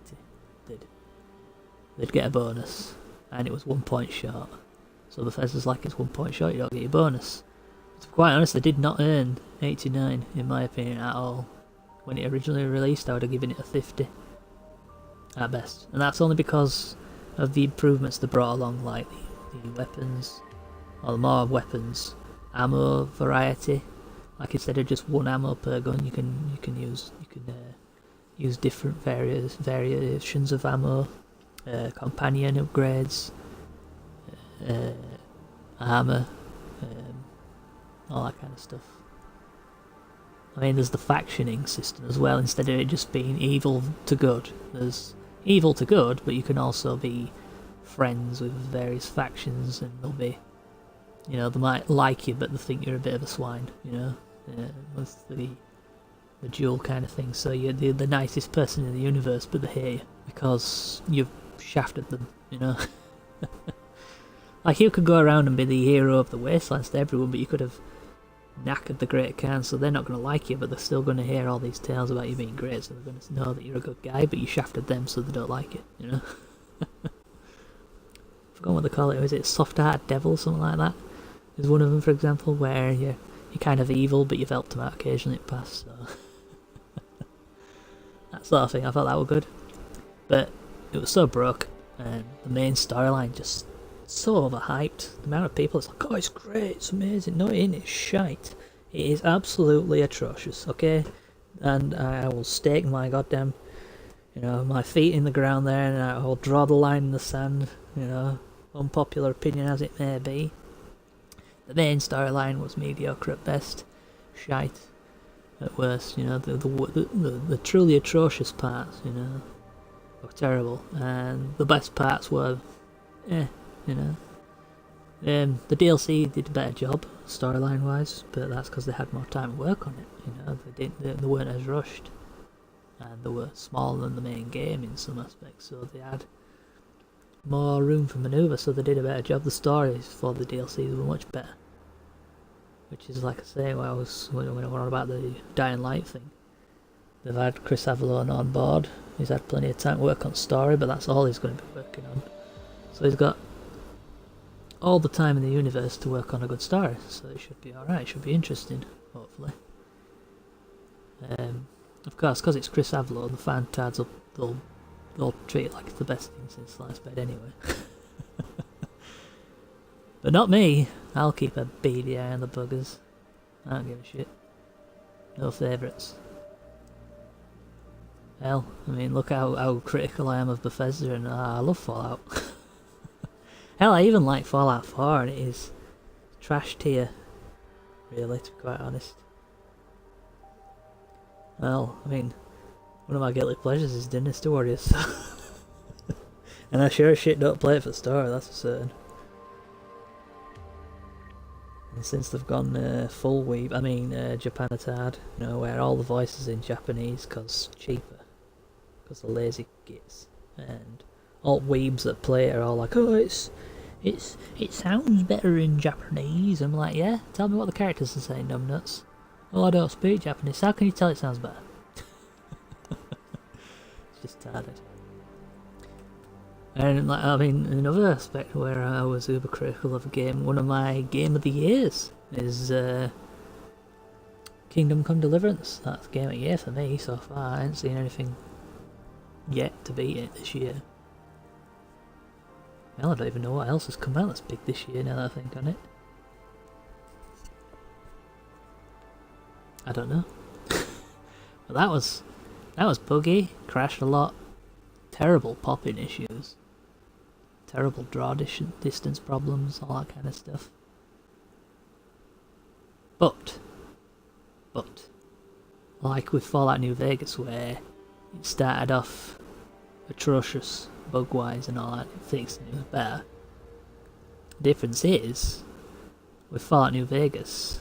they'd get a bonus, and it was 1 point short. So Bethesda's like, it's 1 point short, you don't get your bonus. To be quite honest, they did not earn 89 in my opinion at all. When it originally released, I would have given it a 50 at best, and that's only because of the improvements they brought along, like the weapons, or the more weapons, ammo variety. Like instead of just one ammo per gun, you can use different variations of ammo, companion upgrades, armor, all that kind of stuff. I mean, there's the factioning system as well. Instead of it just being evil to good, there's evil to good, but you can also be friends with various factions, and they'll be, you know, they might like you, but they think you're a bit of a swine, you know. That's the dual kind of thing. So you're the nicest person in the universe, but they hate you because you've shafted them, you know. Like, you could go around and be the hero of the wastelands to everyone, but you could have knackered the Great Khan, so they're not going to like you, but they're still going to hear all these tales about you being great, so they're going to know that you're a good guy, but you shafted them, so they don't like it, you know. I forgot what they call it. Was it soft-hearted devil, something like that? There's one of them, for example, where you're kind of evil, but you've helped them out occasionally in the past, so that sort of thing. I thought that was good, but it was so broke, and the main storyline just so overhyped. The amount of people, it's like, oh, it's great, it's amazing. No, it ain't, it's shite. It is absolutely atrocious, okay? And I will stake my goddamn, you know, my feet in the ground there, and I will draw the line in the sand, you know, unpopular opinion as it may be. The main storyline was mediocre at best, shite at worst, you know. The truly atrocious parts, you know, were terrible, and the best parts were, you know. The DLC did a better job storyline wise, but that's because they had more time to work on it, you know. They weren't as rushed, and they were smaller than the main game in some aspects, so they had more room for manoeuvre, so they did a better job. The stories for the DLCs were much better, which is, like I say, when I went on about the Dying Light thing, they've had Chris Avalon on board. He's had plenty of time to work on story, but that's all he's going to be working on. So he's got all the time in the universe to work on a good story, so it should be alright, it should be interesting, hopefully. Of course, because it's Chris Avalon, the fan tads they'll treat it like it's the best thing since sliced bread anyway. But not me. I'll keep a beady eye on the buggers. I don't give a shit. No favourites. Hell, I mean, look how critical I am of Bethesda, and I love Fallout. Hell, I even like Fallout 4, and it is trash tier, really, to be quite honest. Well, I mean, one of my guilty pleasures is Dynasty Warriors, so and I sure as shit don't play it for the story, that's for certain. And since they've gone full weeb, I mean Japanatard, you know, where all the voices in Japanese, cause cheaper, cause they're lazy gits, and all weebs that play it are all like, oh, it sounds better in Japanese. I'm like, yeah, tell me what the characters are saying, numbnuts. Oh, I don't speak Japanese. How can you tell it sounds better? It's just tarded. And like, I mean, another aspect where I was uber critical of a game, one of my game of the years is Kingdom Come Deliverance. That's game of the year for me so far. I haven't seen anything yet to beat it this year. Well, I don't even know what else has come out that's big this year now that I think on it. I don't know. But that was buggy, crashed a lot, terrible popping issues, terrible draw distance problems, all that kind of stuff. But, like with Fallout New Vegas, where it started off atrocious bug-wise and all that, it fixed and it was better. The difference is, with Fallout New Vegas,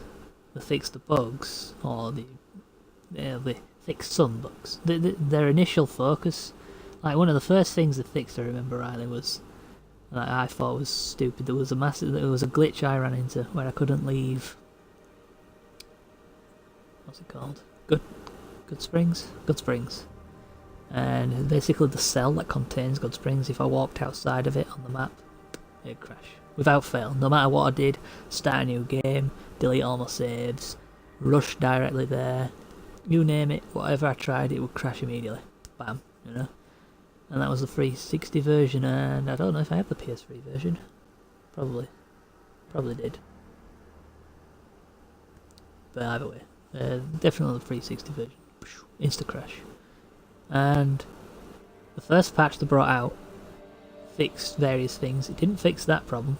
they fixed the bugs, or they fixed some bugs. Their initial focus, like one of the first things they fixed, I remember rightly, was that I thought was stupid. There was a glitch I ran into where I couldn't leave. What's it called? Good Springs. And basically the cell that contains Good Springs, if I walked outside of it on the map, it'd crash. Without fail. No matter what I did, start a new game, delete all my saves, rush directly there, you name it, whatever I tried, it would crash immediately. Bam, you know? And that was the 360 version, and I don't know if I have the PS3 version. Probably did. But either way, definitely the 360 version. Insta crash. And the first patch they brought out fixed various things. It didn't fix that problem.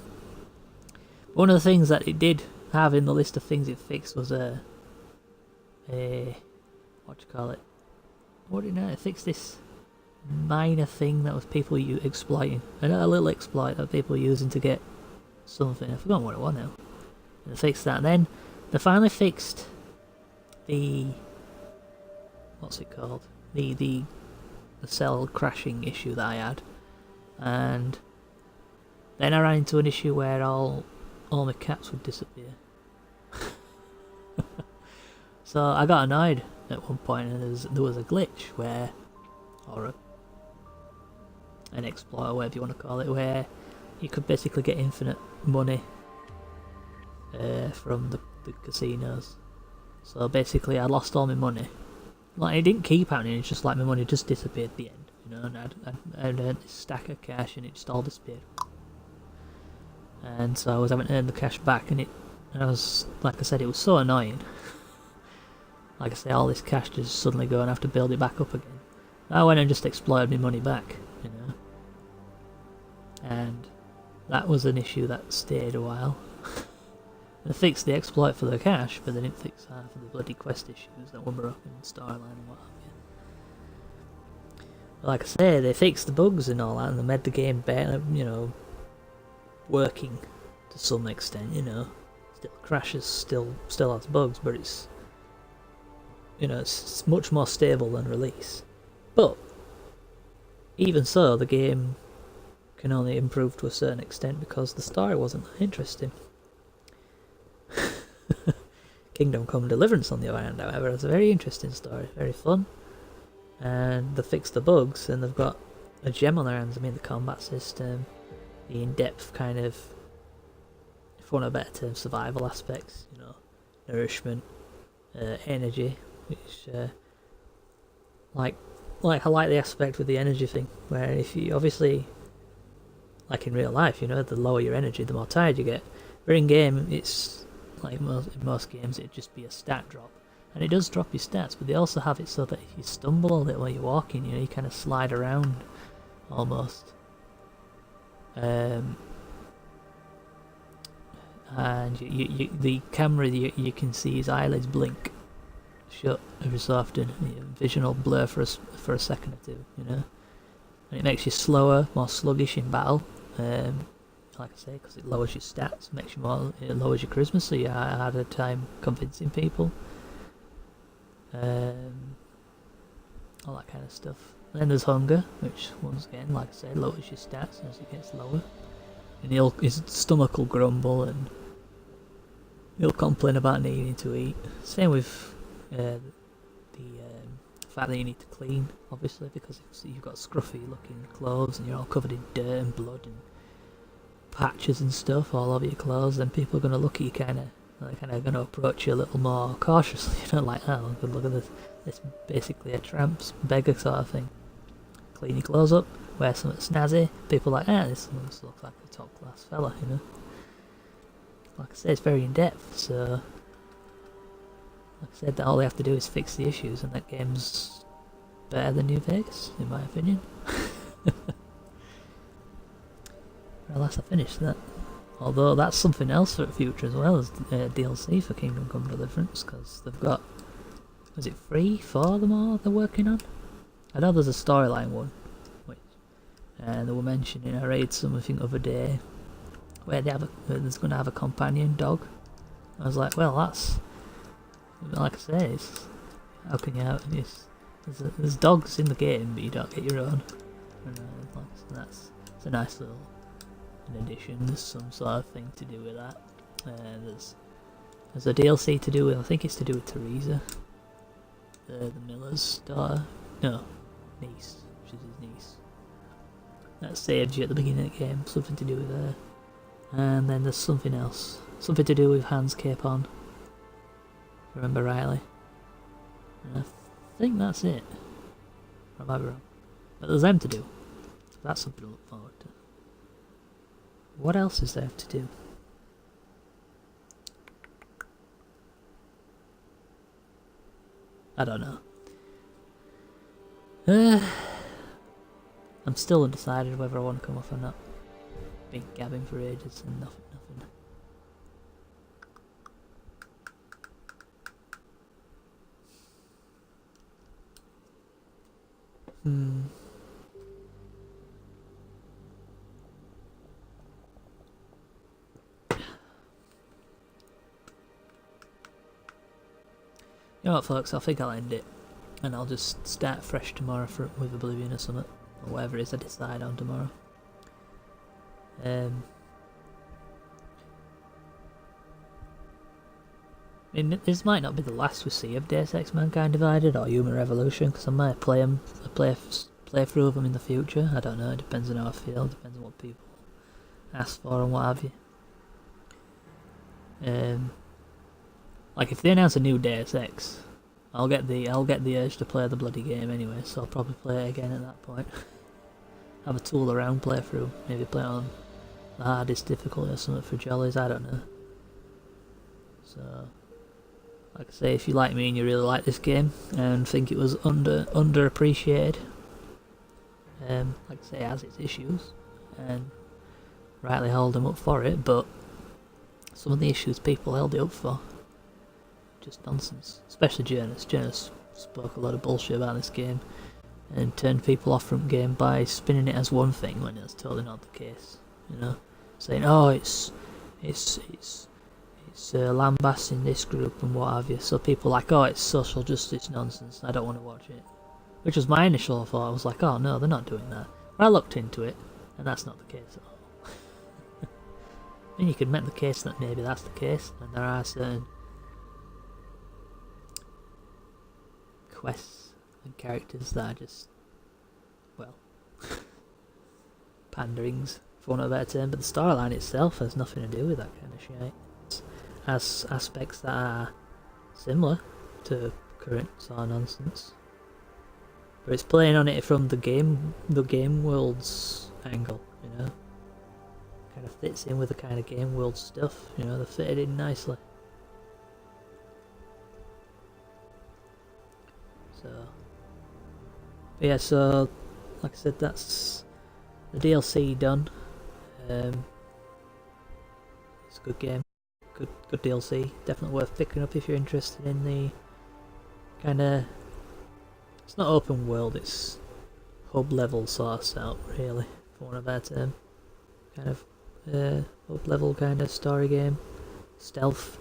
But one of the things that it did have in the list of things it fixed was what do you call it? What did it fix? This minor thing that was people exploiting. A little exploit that people were using to get something. I've forgotten what it was now. And they fixed that. And then they finally fixed the what's it called? The cell crashing issue that I had. And then I ran into an issue where all my caps would disappear. So I got annoyed at one point, and there was a glitch where, or an exploit, or whatever you want to call it, where you could basically get infinite money from the casinos. So basically I lost all my money. Like, it didn't keep happening, it's just like my money just disappeared at the end, you know, and I'd earned this stack of cash and it just all disappeared. And so I was having to earn the cash back, and I was, like I said, it was so annoying. Like I say, all this cash just suddenly go and I have to build it back up again. I went and just exploited my money back, you know. And that was an issue that stayed a while. They fixed the exploit for the cash, but they didn't fix that for the bloody quest issues that were broken in the storyline and what have you. But like I say, they fixed the bugs and all that, and they made the game better, you know, working to some extent, you know. Still crashes, still has bugs, but it's, you know, it's much more stable than release. But even so, the game can only improve to a certain extent because the story wasn't that interesting. Kingdom Come Deliverance, on the other hand, however, is a very interesting story, very fun, and they fixed the bugs, and they've got a gem on their hands. I mean, the combat system, the in-depth kind of, for want of a better term, survival aspects, you know, nourishment, energy, which, like I like the aspect with the energy thing, where if you, obviously, like in real life, you know, the lower your energy, the more tired you get. But in game, it's like in most games, it'd just be a stat drop. And it does drop your stats, but they also have it so that if you stumble a little while you're walking, you know, you kind of slide around, almost. And the camera, you can see his eyelids blink shut every so often, and your vision will blur for a second or two, you know. And it makes you slower, more sluggish in battle. Like I say, because it lowers your stats, it lowers your charisma, so you have a harder time convincing people. All that kind of stuff. And then there's hunger, which once again, like I say, lowers your stats as it gets lower. And his stomach will grumble and he'll complain about needing to eat. Same with the fact that you need to clean, obviously, because you've got scruffy looking clothes and you're all covered in dirt and blood and patches and stuff all over your clothes. Then people are going to look at you they're kind of going to approach you a little more cautiously, you know, like, oh, good, look at this. It's basically a tramp's beggar sort of thing. Clean your clothes up, wear something snazzy. People are like, this looks like a top class fella, you know. Like I say, it's very in depth, so like I said, that all they have to do is fix the issues, and that game's better than New Vegas, in my opinion. Unless I finish that. Although that's something else for the future as well as DLC for Kingdom Come Deliverance, because they've got, is it 3, 4 of them all they're working on? I know there's a storyline one, which they were mentioning. I read something other day where there's going to have a companion dog. I was like, well, that's, like I say, how can you have this? There's dogs in the game, but you don't get your own. And that's a nice little addition. There's some sort of thing to do with that. There's a DLC to do with, I think it's to do with Teresa, the miller's daughter. No, niece. She's his niece. That saved you at the beginning of the game. Something to do with her. And then there's something else. Something to do with Hans Capon. Remember rightly. And I think that's it. Or I might be wrong. But there's them to do. That's something to look forward to. What else is there to do? I don't know. I'm still undecided whether I want to come off or not. Been gabbing for ages and nothing. You know what, folks, I think I'll end it. And I'll just start fresh tomorrow with Oblivion or something. Or whatever it is I decide on tomorrow. I mean, this might not be the last we see of Deus Ex Mankind Divided or Human Revolution, because I might play through of them in the future. I don't know, it depends on how I feel, depends on what people ask for and what have you. Like if they announce a new Deus Ex, I'll get the urge to play the bloody game anyway, so I'll probably play it again at that point. Have a tool around playthrough, maybe play it on the hardest difficulty or something for jollies, I don't know. So, like I say, if you like me and you really like this game and think it was underappreciated, like I say, it has its issues, and rightly hold them up for it, but some of the issues people held it up for, just nonsense. Especially Jonas. Jonas spoke a lot of bullshit about this game and turned people off from the game by spinning it as one thing when it's totally not the case. You know, saying, "Oh, it's lambasting this group and what have you." So people are like, "Oh, it's social justice nonsense. I don't want to watch it." Which was my initial thought. I was like, "Oh no, they're not doing that." But I looked into it, and that's not the case at all. And you could make the case that maybe that's the case, and there are certain quests and characters that are just, well, panderings, for want of a better term, but the storyline itself has nothing to do with that kind of shit. It has aspects that are similar to current sort of nonsense, but it's playing on it from the game world's angle, you know. Kind of fits in with the kind of game world stuff, you know, they fit it in nicely. So, but yeah, so like I said, that's the DLC done. It's a good game, good DLC. Definitely worth picking up if you're interested in the kind of. It's not open world, it's hub level sort of setup, really, for want of a better term. Kind of hub level kind of story game, stealth.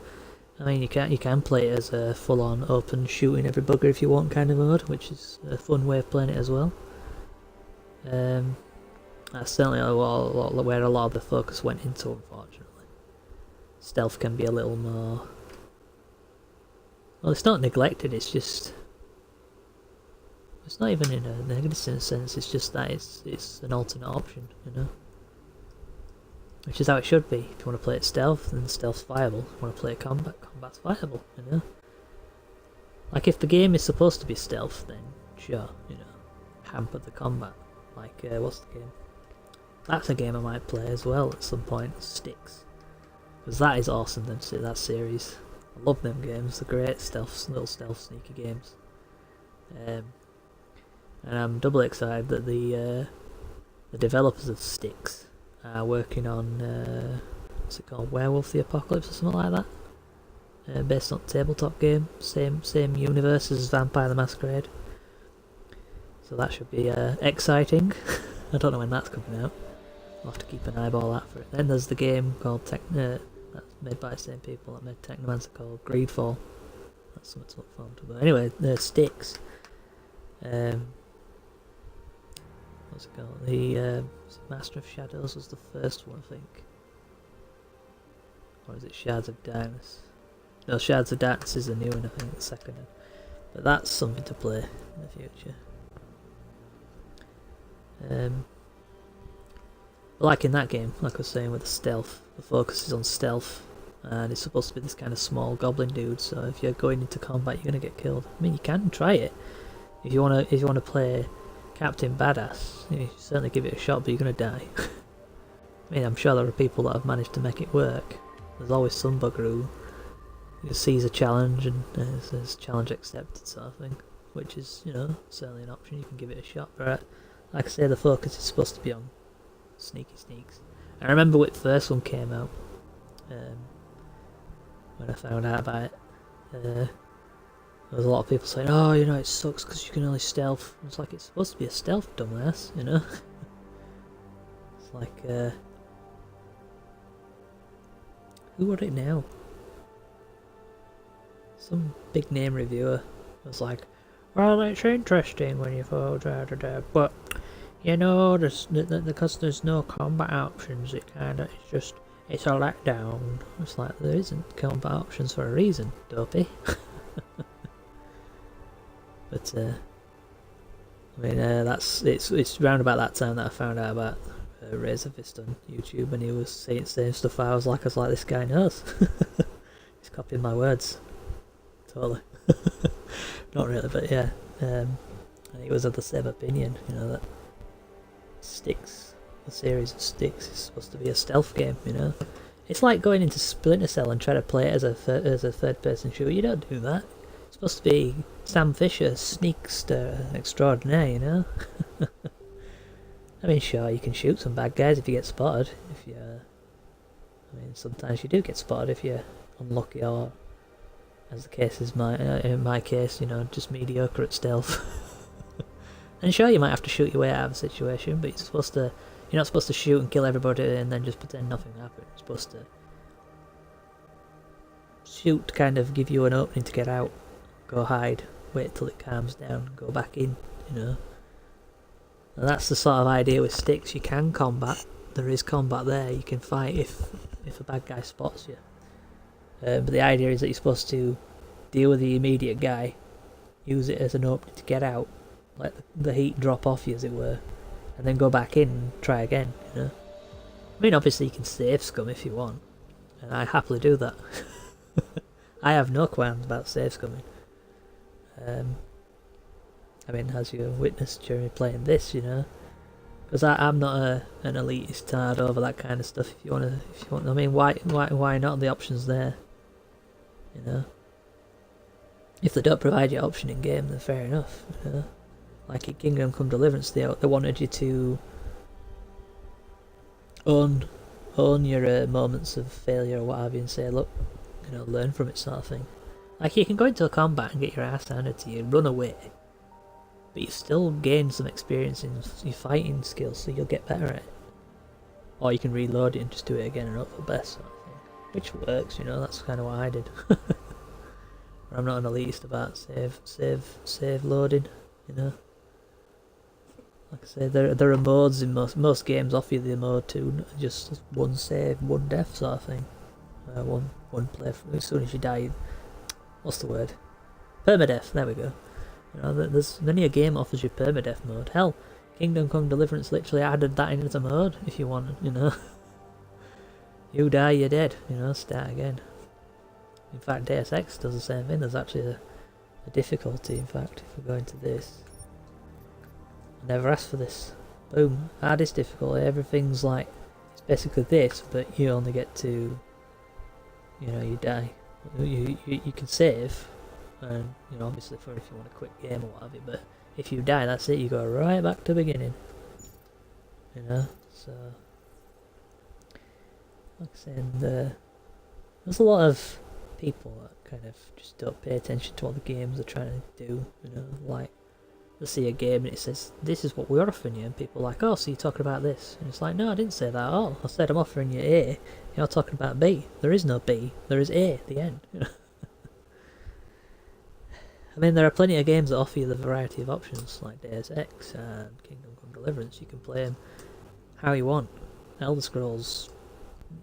I mean, you can play it as a full-on open shooting every bugger if you want kind of mode, which is a fun way of playing it as well. That's certainly where a lot of the focus went into, unfortunately. Stealth can be a little more. Well, it's not neglected. It's just. It's not even in a negative sense. It's just that it's an alternate option, you know. Which is how it should be. If you want to play it stealth, then stealth's viable. If you want to play it combat's viable, you know. Like if the game is supposed to be stealth, then sure, you know, hamper the combat. Like what's the game? That's a game I might play as well at some point. Sticks, because that is awesome. That series, I love them games. They're great little stealth sneaky games. And I'm doubly excited that the developers of Sticks are working on what's it called, Werewolf the Apocalypse or something like that, based on tabletop game, same universe as Vampire the Masquerade. So that should be exciting. I don't know when that's coming out. I'll have to keep an eyeball out for it. Then there's the game called that's made by the same people that made Technomancer, called Greedfall. That's something to look forward to. But anyway, the Sticks. What's it called? The Master of Shadows was the first one, I think. Or is it Shards of Darkness? No, Shards of Darkness is the new one, I think, the second one. But that's something to play in the future. But like in that game, like I was saying with the stealth, the focus is on stealth, and it's supposed to be this kind of small goblin dude. So if you're going into combat, you're gonna get killed. I mean, you can try it if you wanna play Captain Badass. You certainly give it a shot, but you're gonna die. I mean, I'm sure there are people that have managed to make it work. There's always some bugger who sees a challenge and says challenge accepted sort of thing, which is, you know, certainly an option. You can give it a shot, but like I say, the focus is supposed to be on sneaky sneaks. I remember when the first one came out, when I found out about it, there was a lot of people saying, oh, you know, it sucks because you can only stealth. It's like, it's supposed to be a stealth, dumbass, you know? It's like, who were it now? Some big name reviewer was like, well, it's interesting when you fall down, but you know, because there's no combat options, it's a letdown. It's like, there isn't combat options for a reason, dopey. But I mean, it's round about that time that I found out about Razorfist on YouTube, and he was saying stuff. I was like, this guy knows. He's copying my words, totally. Not really, but yeah. And he was of the same opinion, you know, that Sticks, the series of Sticks, is supposed to be a stealth game, you know. It's like going into Splinter Cell and trying to play it as a third-person shooter. You don't do that. It's supposed to be Sam Fisher, sneakster extraordinaire, you know. I mean, sure, you can shoot some bad guys if you get spotted. I mean, sometimes you do get spotted if you're unlucky, or, as the case is in my case, you know, just mediocre at stealth. And sure, you might have to shoot your way out of a situation, but you're not supposed to shoot and kill everybody and then just pretend nothing happened. You're supposed to shoot to kind of give you an opening to get out, go hide, wait till it calms down, go back in, you know. And that's the sort of idea with Sticks. You can combat, there is combat there, you can fight if a bad guy spots you. But the idea is that you're supposed to deal with the immediate guy, use it as an opening to get out, let the heat drop off you, as it were, and then go back in and try again, you know. I mean, obviously you can save scum if you want, and I happily do that. I have no qualms about save scumming. I mean, as you witnessed during me playing this, you know, because I'm not an elitist tard over that kind of stuff. If you want, I mean, why not? The options there, you know. if they don't provide you option in game, then fair enough. You know? Like in Kingdom Come Deliverance, they wanted you to own your moments of failure or what have you, and say, look, you know, learn from it, sort of thing. Like you can go into a combat and get your ass handed to you, run away, but you still gain some experience in your fighting skills, so you'll get better at it. Or you can reload it and just do it again and hope for the best, sort of thing. Which works, you know. That's kind of what I did. I'm not an elitist about save loading, you know. Like I say, there are modes in most games offer you the mode to just one save, one death sort of thing. One playthrough. As soon as you die, what's the word? Permadeath. There we go. You know, there's many a game offers you permadeath mode. Hell, Kingdom Come Deliverance literally added that into the mode if you want. You know, you die, you're dead. You know, start again. In fact, Deus Ex does the same thing. There's actually a difficulty. In fact, if we go into this. I never asked for this. Boom. Hardest difficulty. Everything's like, it's basically this, but you only get to, you know, you die. You can save, and, you know, obviously for if you want a quick game or what have you, but if you die, that's it, you go right back to the beginning. You know, so, like I said, there's a lot of people that kind of just don't pay attention to what the games are trying to do, you know, like, they see a game and it says, this is what we're offering you, and people are like, oh, so you're talking about this, and it's like, no, I didn't say that at all. I said I'm offering you A, you're talking about B. There is no B, there is A at the end. You know? I mean, there are plenty of games that offer you the variety of options, like Deus Ex and Kingdom Come Deliverance. You can play them how you want. Elder Scrolls,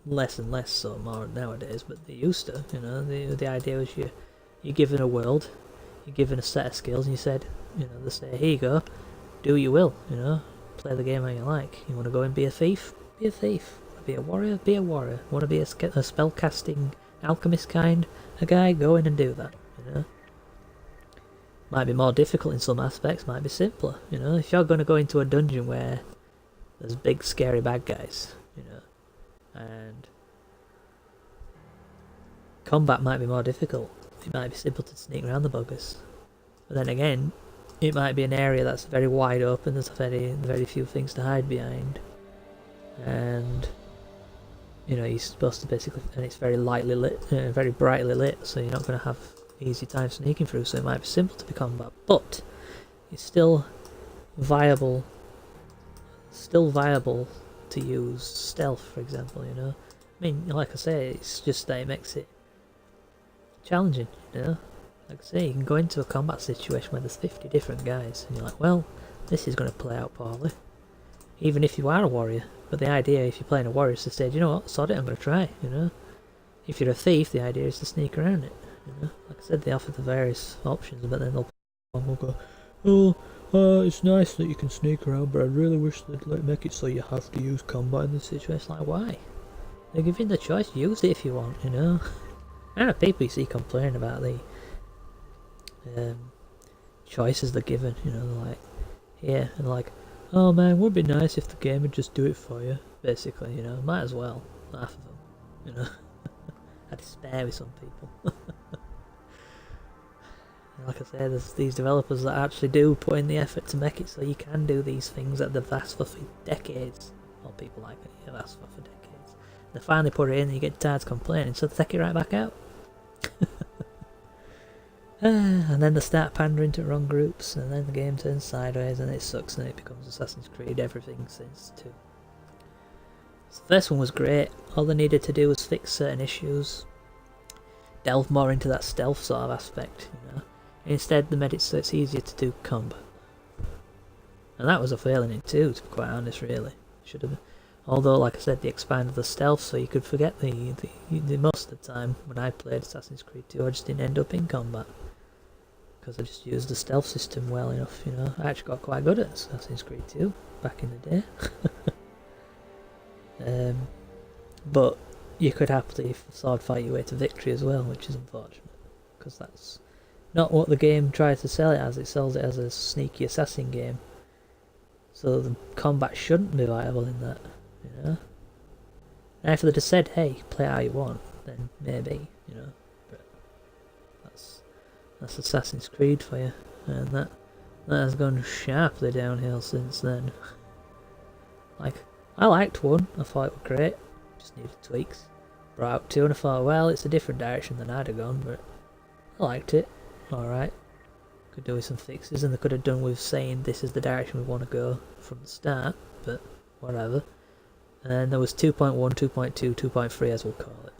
less and less so more nowadays, but they used to, you know. The idea was you're given a world, you're given a set of skills, and you said, you know, they say, here you go, do you will, you know, play the game how you like. You want to go and be a thief? Be a thief. Want to be a warrior? Be a warrior. Want to be a spell-casting alchemist kind of guy? Go in and do that, you know. Might be more difficult in some aspects, might be simpler, you know. If you're going to go into a dungeon where there's big scary bad guys, you know, and combat might be more difficult, it might be simple to sneak around the buggers. But then again, it might be an area that's very wide open, there's very few things to hide behind, and, you know, you're supposed to basically, and it's very lightly lit, very brightly lit, so you're not going to have easy time sneaking through, so it might be simple to be combat, but it's still viable to use stealth, for example, you know. I mean, like I say, it's just that it makes it challenging, you know. Like I say, you can go into a combat situation where there's 50 different guys, and you're like, well, this is going to play out poorly. Even if you are a warrior. But the idea, if you're playing a warrior, is to say, you know what, sod it, I'm going to try, you know. If you're a thief, the idea is to sneak around it, you know. Like I said, they offer the various options, but then they'll go, oh, it's nice that you can sneak around, but I really wish they'd make it so you have to use combat in this situation. Like, why? They're giving the choice, use it if you want, you know. I know people you see complaining about the choices they're given, you know, they're like, yeah, and like, oh man, would be nice if the game would just do it for you, basically, you know, might as well, half of them, you know. I despair with some people. Like I say, there's these developers that actually do put in the effort to make it so you can do these things that they've asked for decades, or people like it have asked for decades. They finally put it in and you get tired of complaining, so they take it right back out. And then they start pandering to wrong groups, and then the game turns sideways, and it sucks, and it becomes Assassin's Creed everything since 2. So the first one was great. All they needed to do was fix certain issues, delve more into that stealth sort of aspect, you know. Instead, they made it so it's easier to do combat. And that was a failing in 2, to be quite honest, really. Should have been. Although, like I said, they expanded the stealth so you could forget the most of the time when I played Assassin's Creed 2, I just didn't end up in combat. Because I just used the stealth system well enough, you know. I actually got quite good at Assassin's Creed 2 back in the day. But you could happily sword fight your way to victory as well, which is unfortunate. Because that's not what the game tries to sell it as. It sells it as a sneaky assassin game. So the combat shouldn't be viable in that, you know. And if they'd have said, hey, play how you want, then maybe, you know. But That's Assassin's Creed for you, and that has gone sharply downhill since then. Like, I liked 1, I thought it was great, just needed tweaks. Brought out 2 and I thought, well, it's a different direction than I'd have gone, but I liked it, alright. Could do with some fixes, and they could have done with saying this is the direction we want to go from the start, but whatever. And then there was 2.1, 2.2, 2.3 as we'll call it.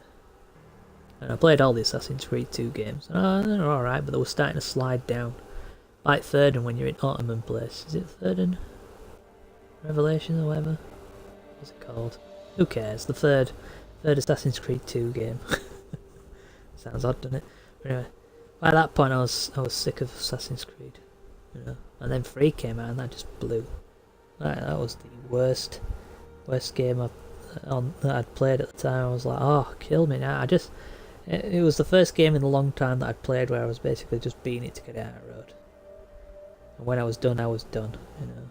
And I played all the Assassin's Creed 2 games, and they're alright, but they were starting to slide down. Like Third, and when you're in Ottoman Place, is it Third and Revelation or whatever? What's it called? Who cares? The third Assassin's Creed 2 game. Sounds odd, doesn't it? But anyway, by that point I was sick of Assassin's Creed, you know. And then 3 came out, and that just blew. That was the worst game that I'd played at the time. I was like, oh, kill me now. It was the first game in a long time that I'd played where I was basically just beating it to get out of the road. And when I was done, you know.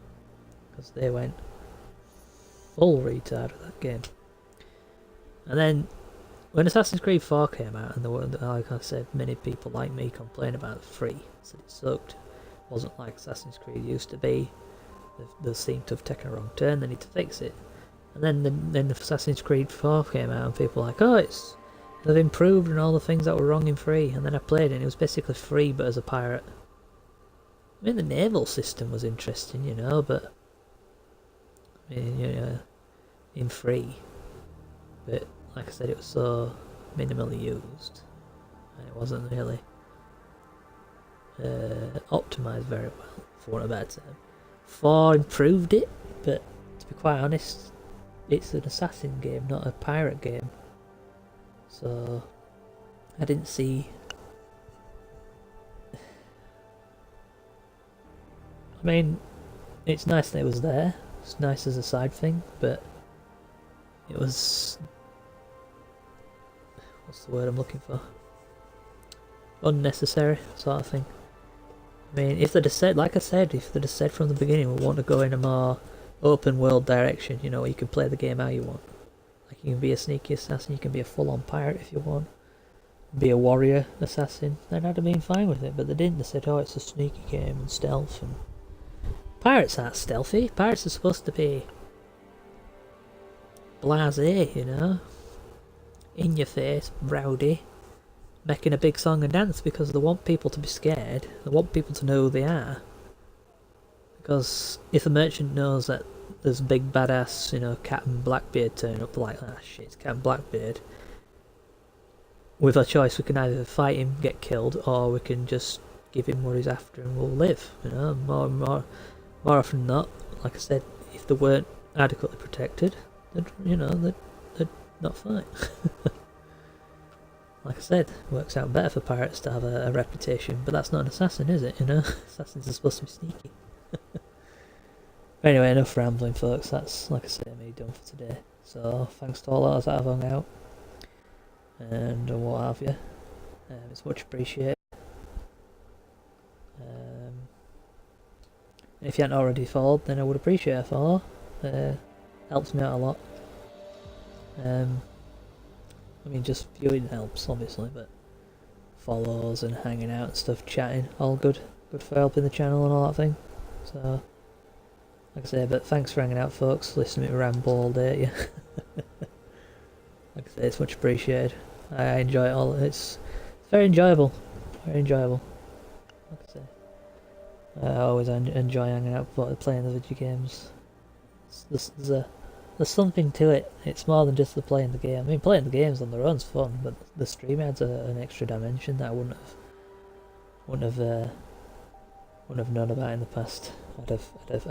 Because they went full retard with that game. And then, when Assassin's Creed 4 came out, and there were, like I said, many people like me complained about the 3, said it sucked. It wasn't like Assassin's Creed used to be. They seemed to have taken a wrong turn, they need to fix it. And then Assassin's Creed 4 came out, and people were like, oh, they've improved and all the things that were wrong in 3. And then I played it, and it was basically 3 but as a pirate. I mean, the naval system was interesting, you know, but I mean, you know, in 3. But like I said, it was so minimally used, and it wasn't really optimised very well, for want of a better term. 4 improved it, but to be quite honest, it's an assassin game, not a pirate game. So I didn't see. I mean, it's nice that it was there. It's nice as a side thing, but it was, what's the word I'm looking for? Unnecessary sort of thing. I mean, if they'd have said, like I said, if they'd have said from the beginning we want to go in a more open world direction, you know, where you can play the game how you want. Like, you can be a sneaky assassin, you can be a full-on pirate if you want. Be a warrior assassin, then I'd have been fine with it, but they didn't. They said, oh, it's a sneaky game and stealth, and pirates aren't stealthy. Pirates are supposed to be blasé, you know, in your face, rowdy, making a big song and dance because they want people to be scared. They want people to know who they are. Because if the merchant knows that there's a big badass, you know, Captain Blackbeard turn up, like, ah, shit, it's Captain Blackbeard. With a choice, we can either fight him, get killed, or we can just give him what he's after and we'll live, you know. More often than not, like I said, if they weren't adequately protected, they'd not fight. Like I said, it works out better for pirates to have a reputation, but that's not an assassin, is it, you know? Assassins are supposed to be sneaky. Anyway, enough rambling, folks. That's, like I said, me done for today. So, thanks to all those that have hung out, and what have you. It's much appreciated. If you hadn't already followed, then I would appreciate a follow. Helps me out a lot. I mean, just viewing helps, obviously, but follows and hanging out and stuff, chatting, all good. Good for helping the channel and all that thing. So, like I say, but thanks for hanging out, folks. Listening to me ramble all day, yeah. Like I say, it's much appreciated. I enjoy it all. It's very enjoyable. Very enjoyable. Like I say, I always enjoy hanging out, playing the video games. There's something to it. It's more than just the playing the game. I mean, playing the games on their own's fun, but the stream adds an extra dimension that I wouldn't have known about in the past. I'd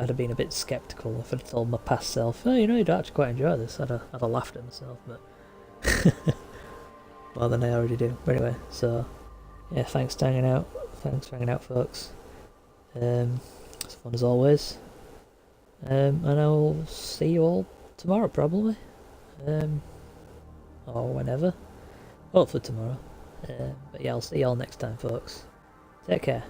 have been a bit sceptical if I'd told my past self, oh, you know, you'd actually quite enjoy this. I'd have laughed at myself, but more than I already do. But anyway, so yeah, thanks for hanging out. Thanks for hanging out, folks. It's fun as always. And I'll see you all tomorrow, probably. Or whenever. Hopefully tomorrow. But yeah, I'll see you all next time, folks. Take care.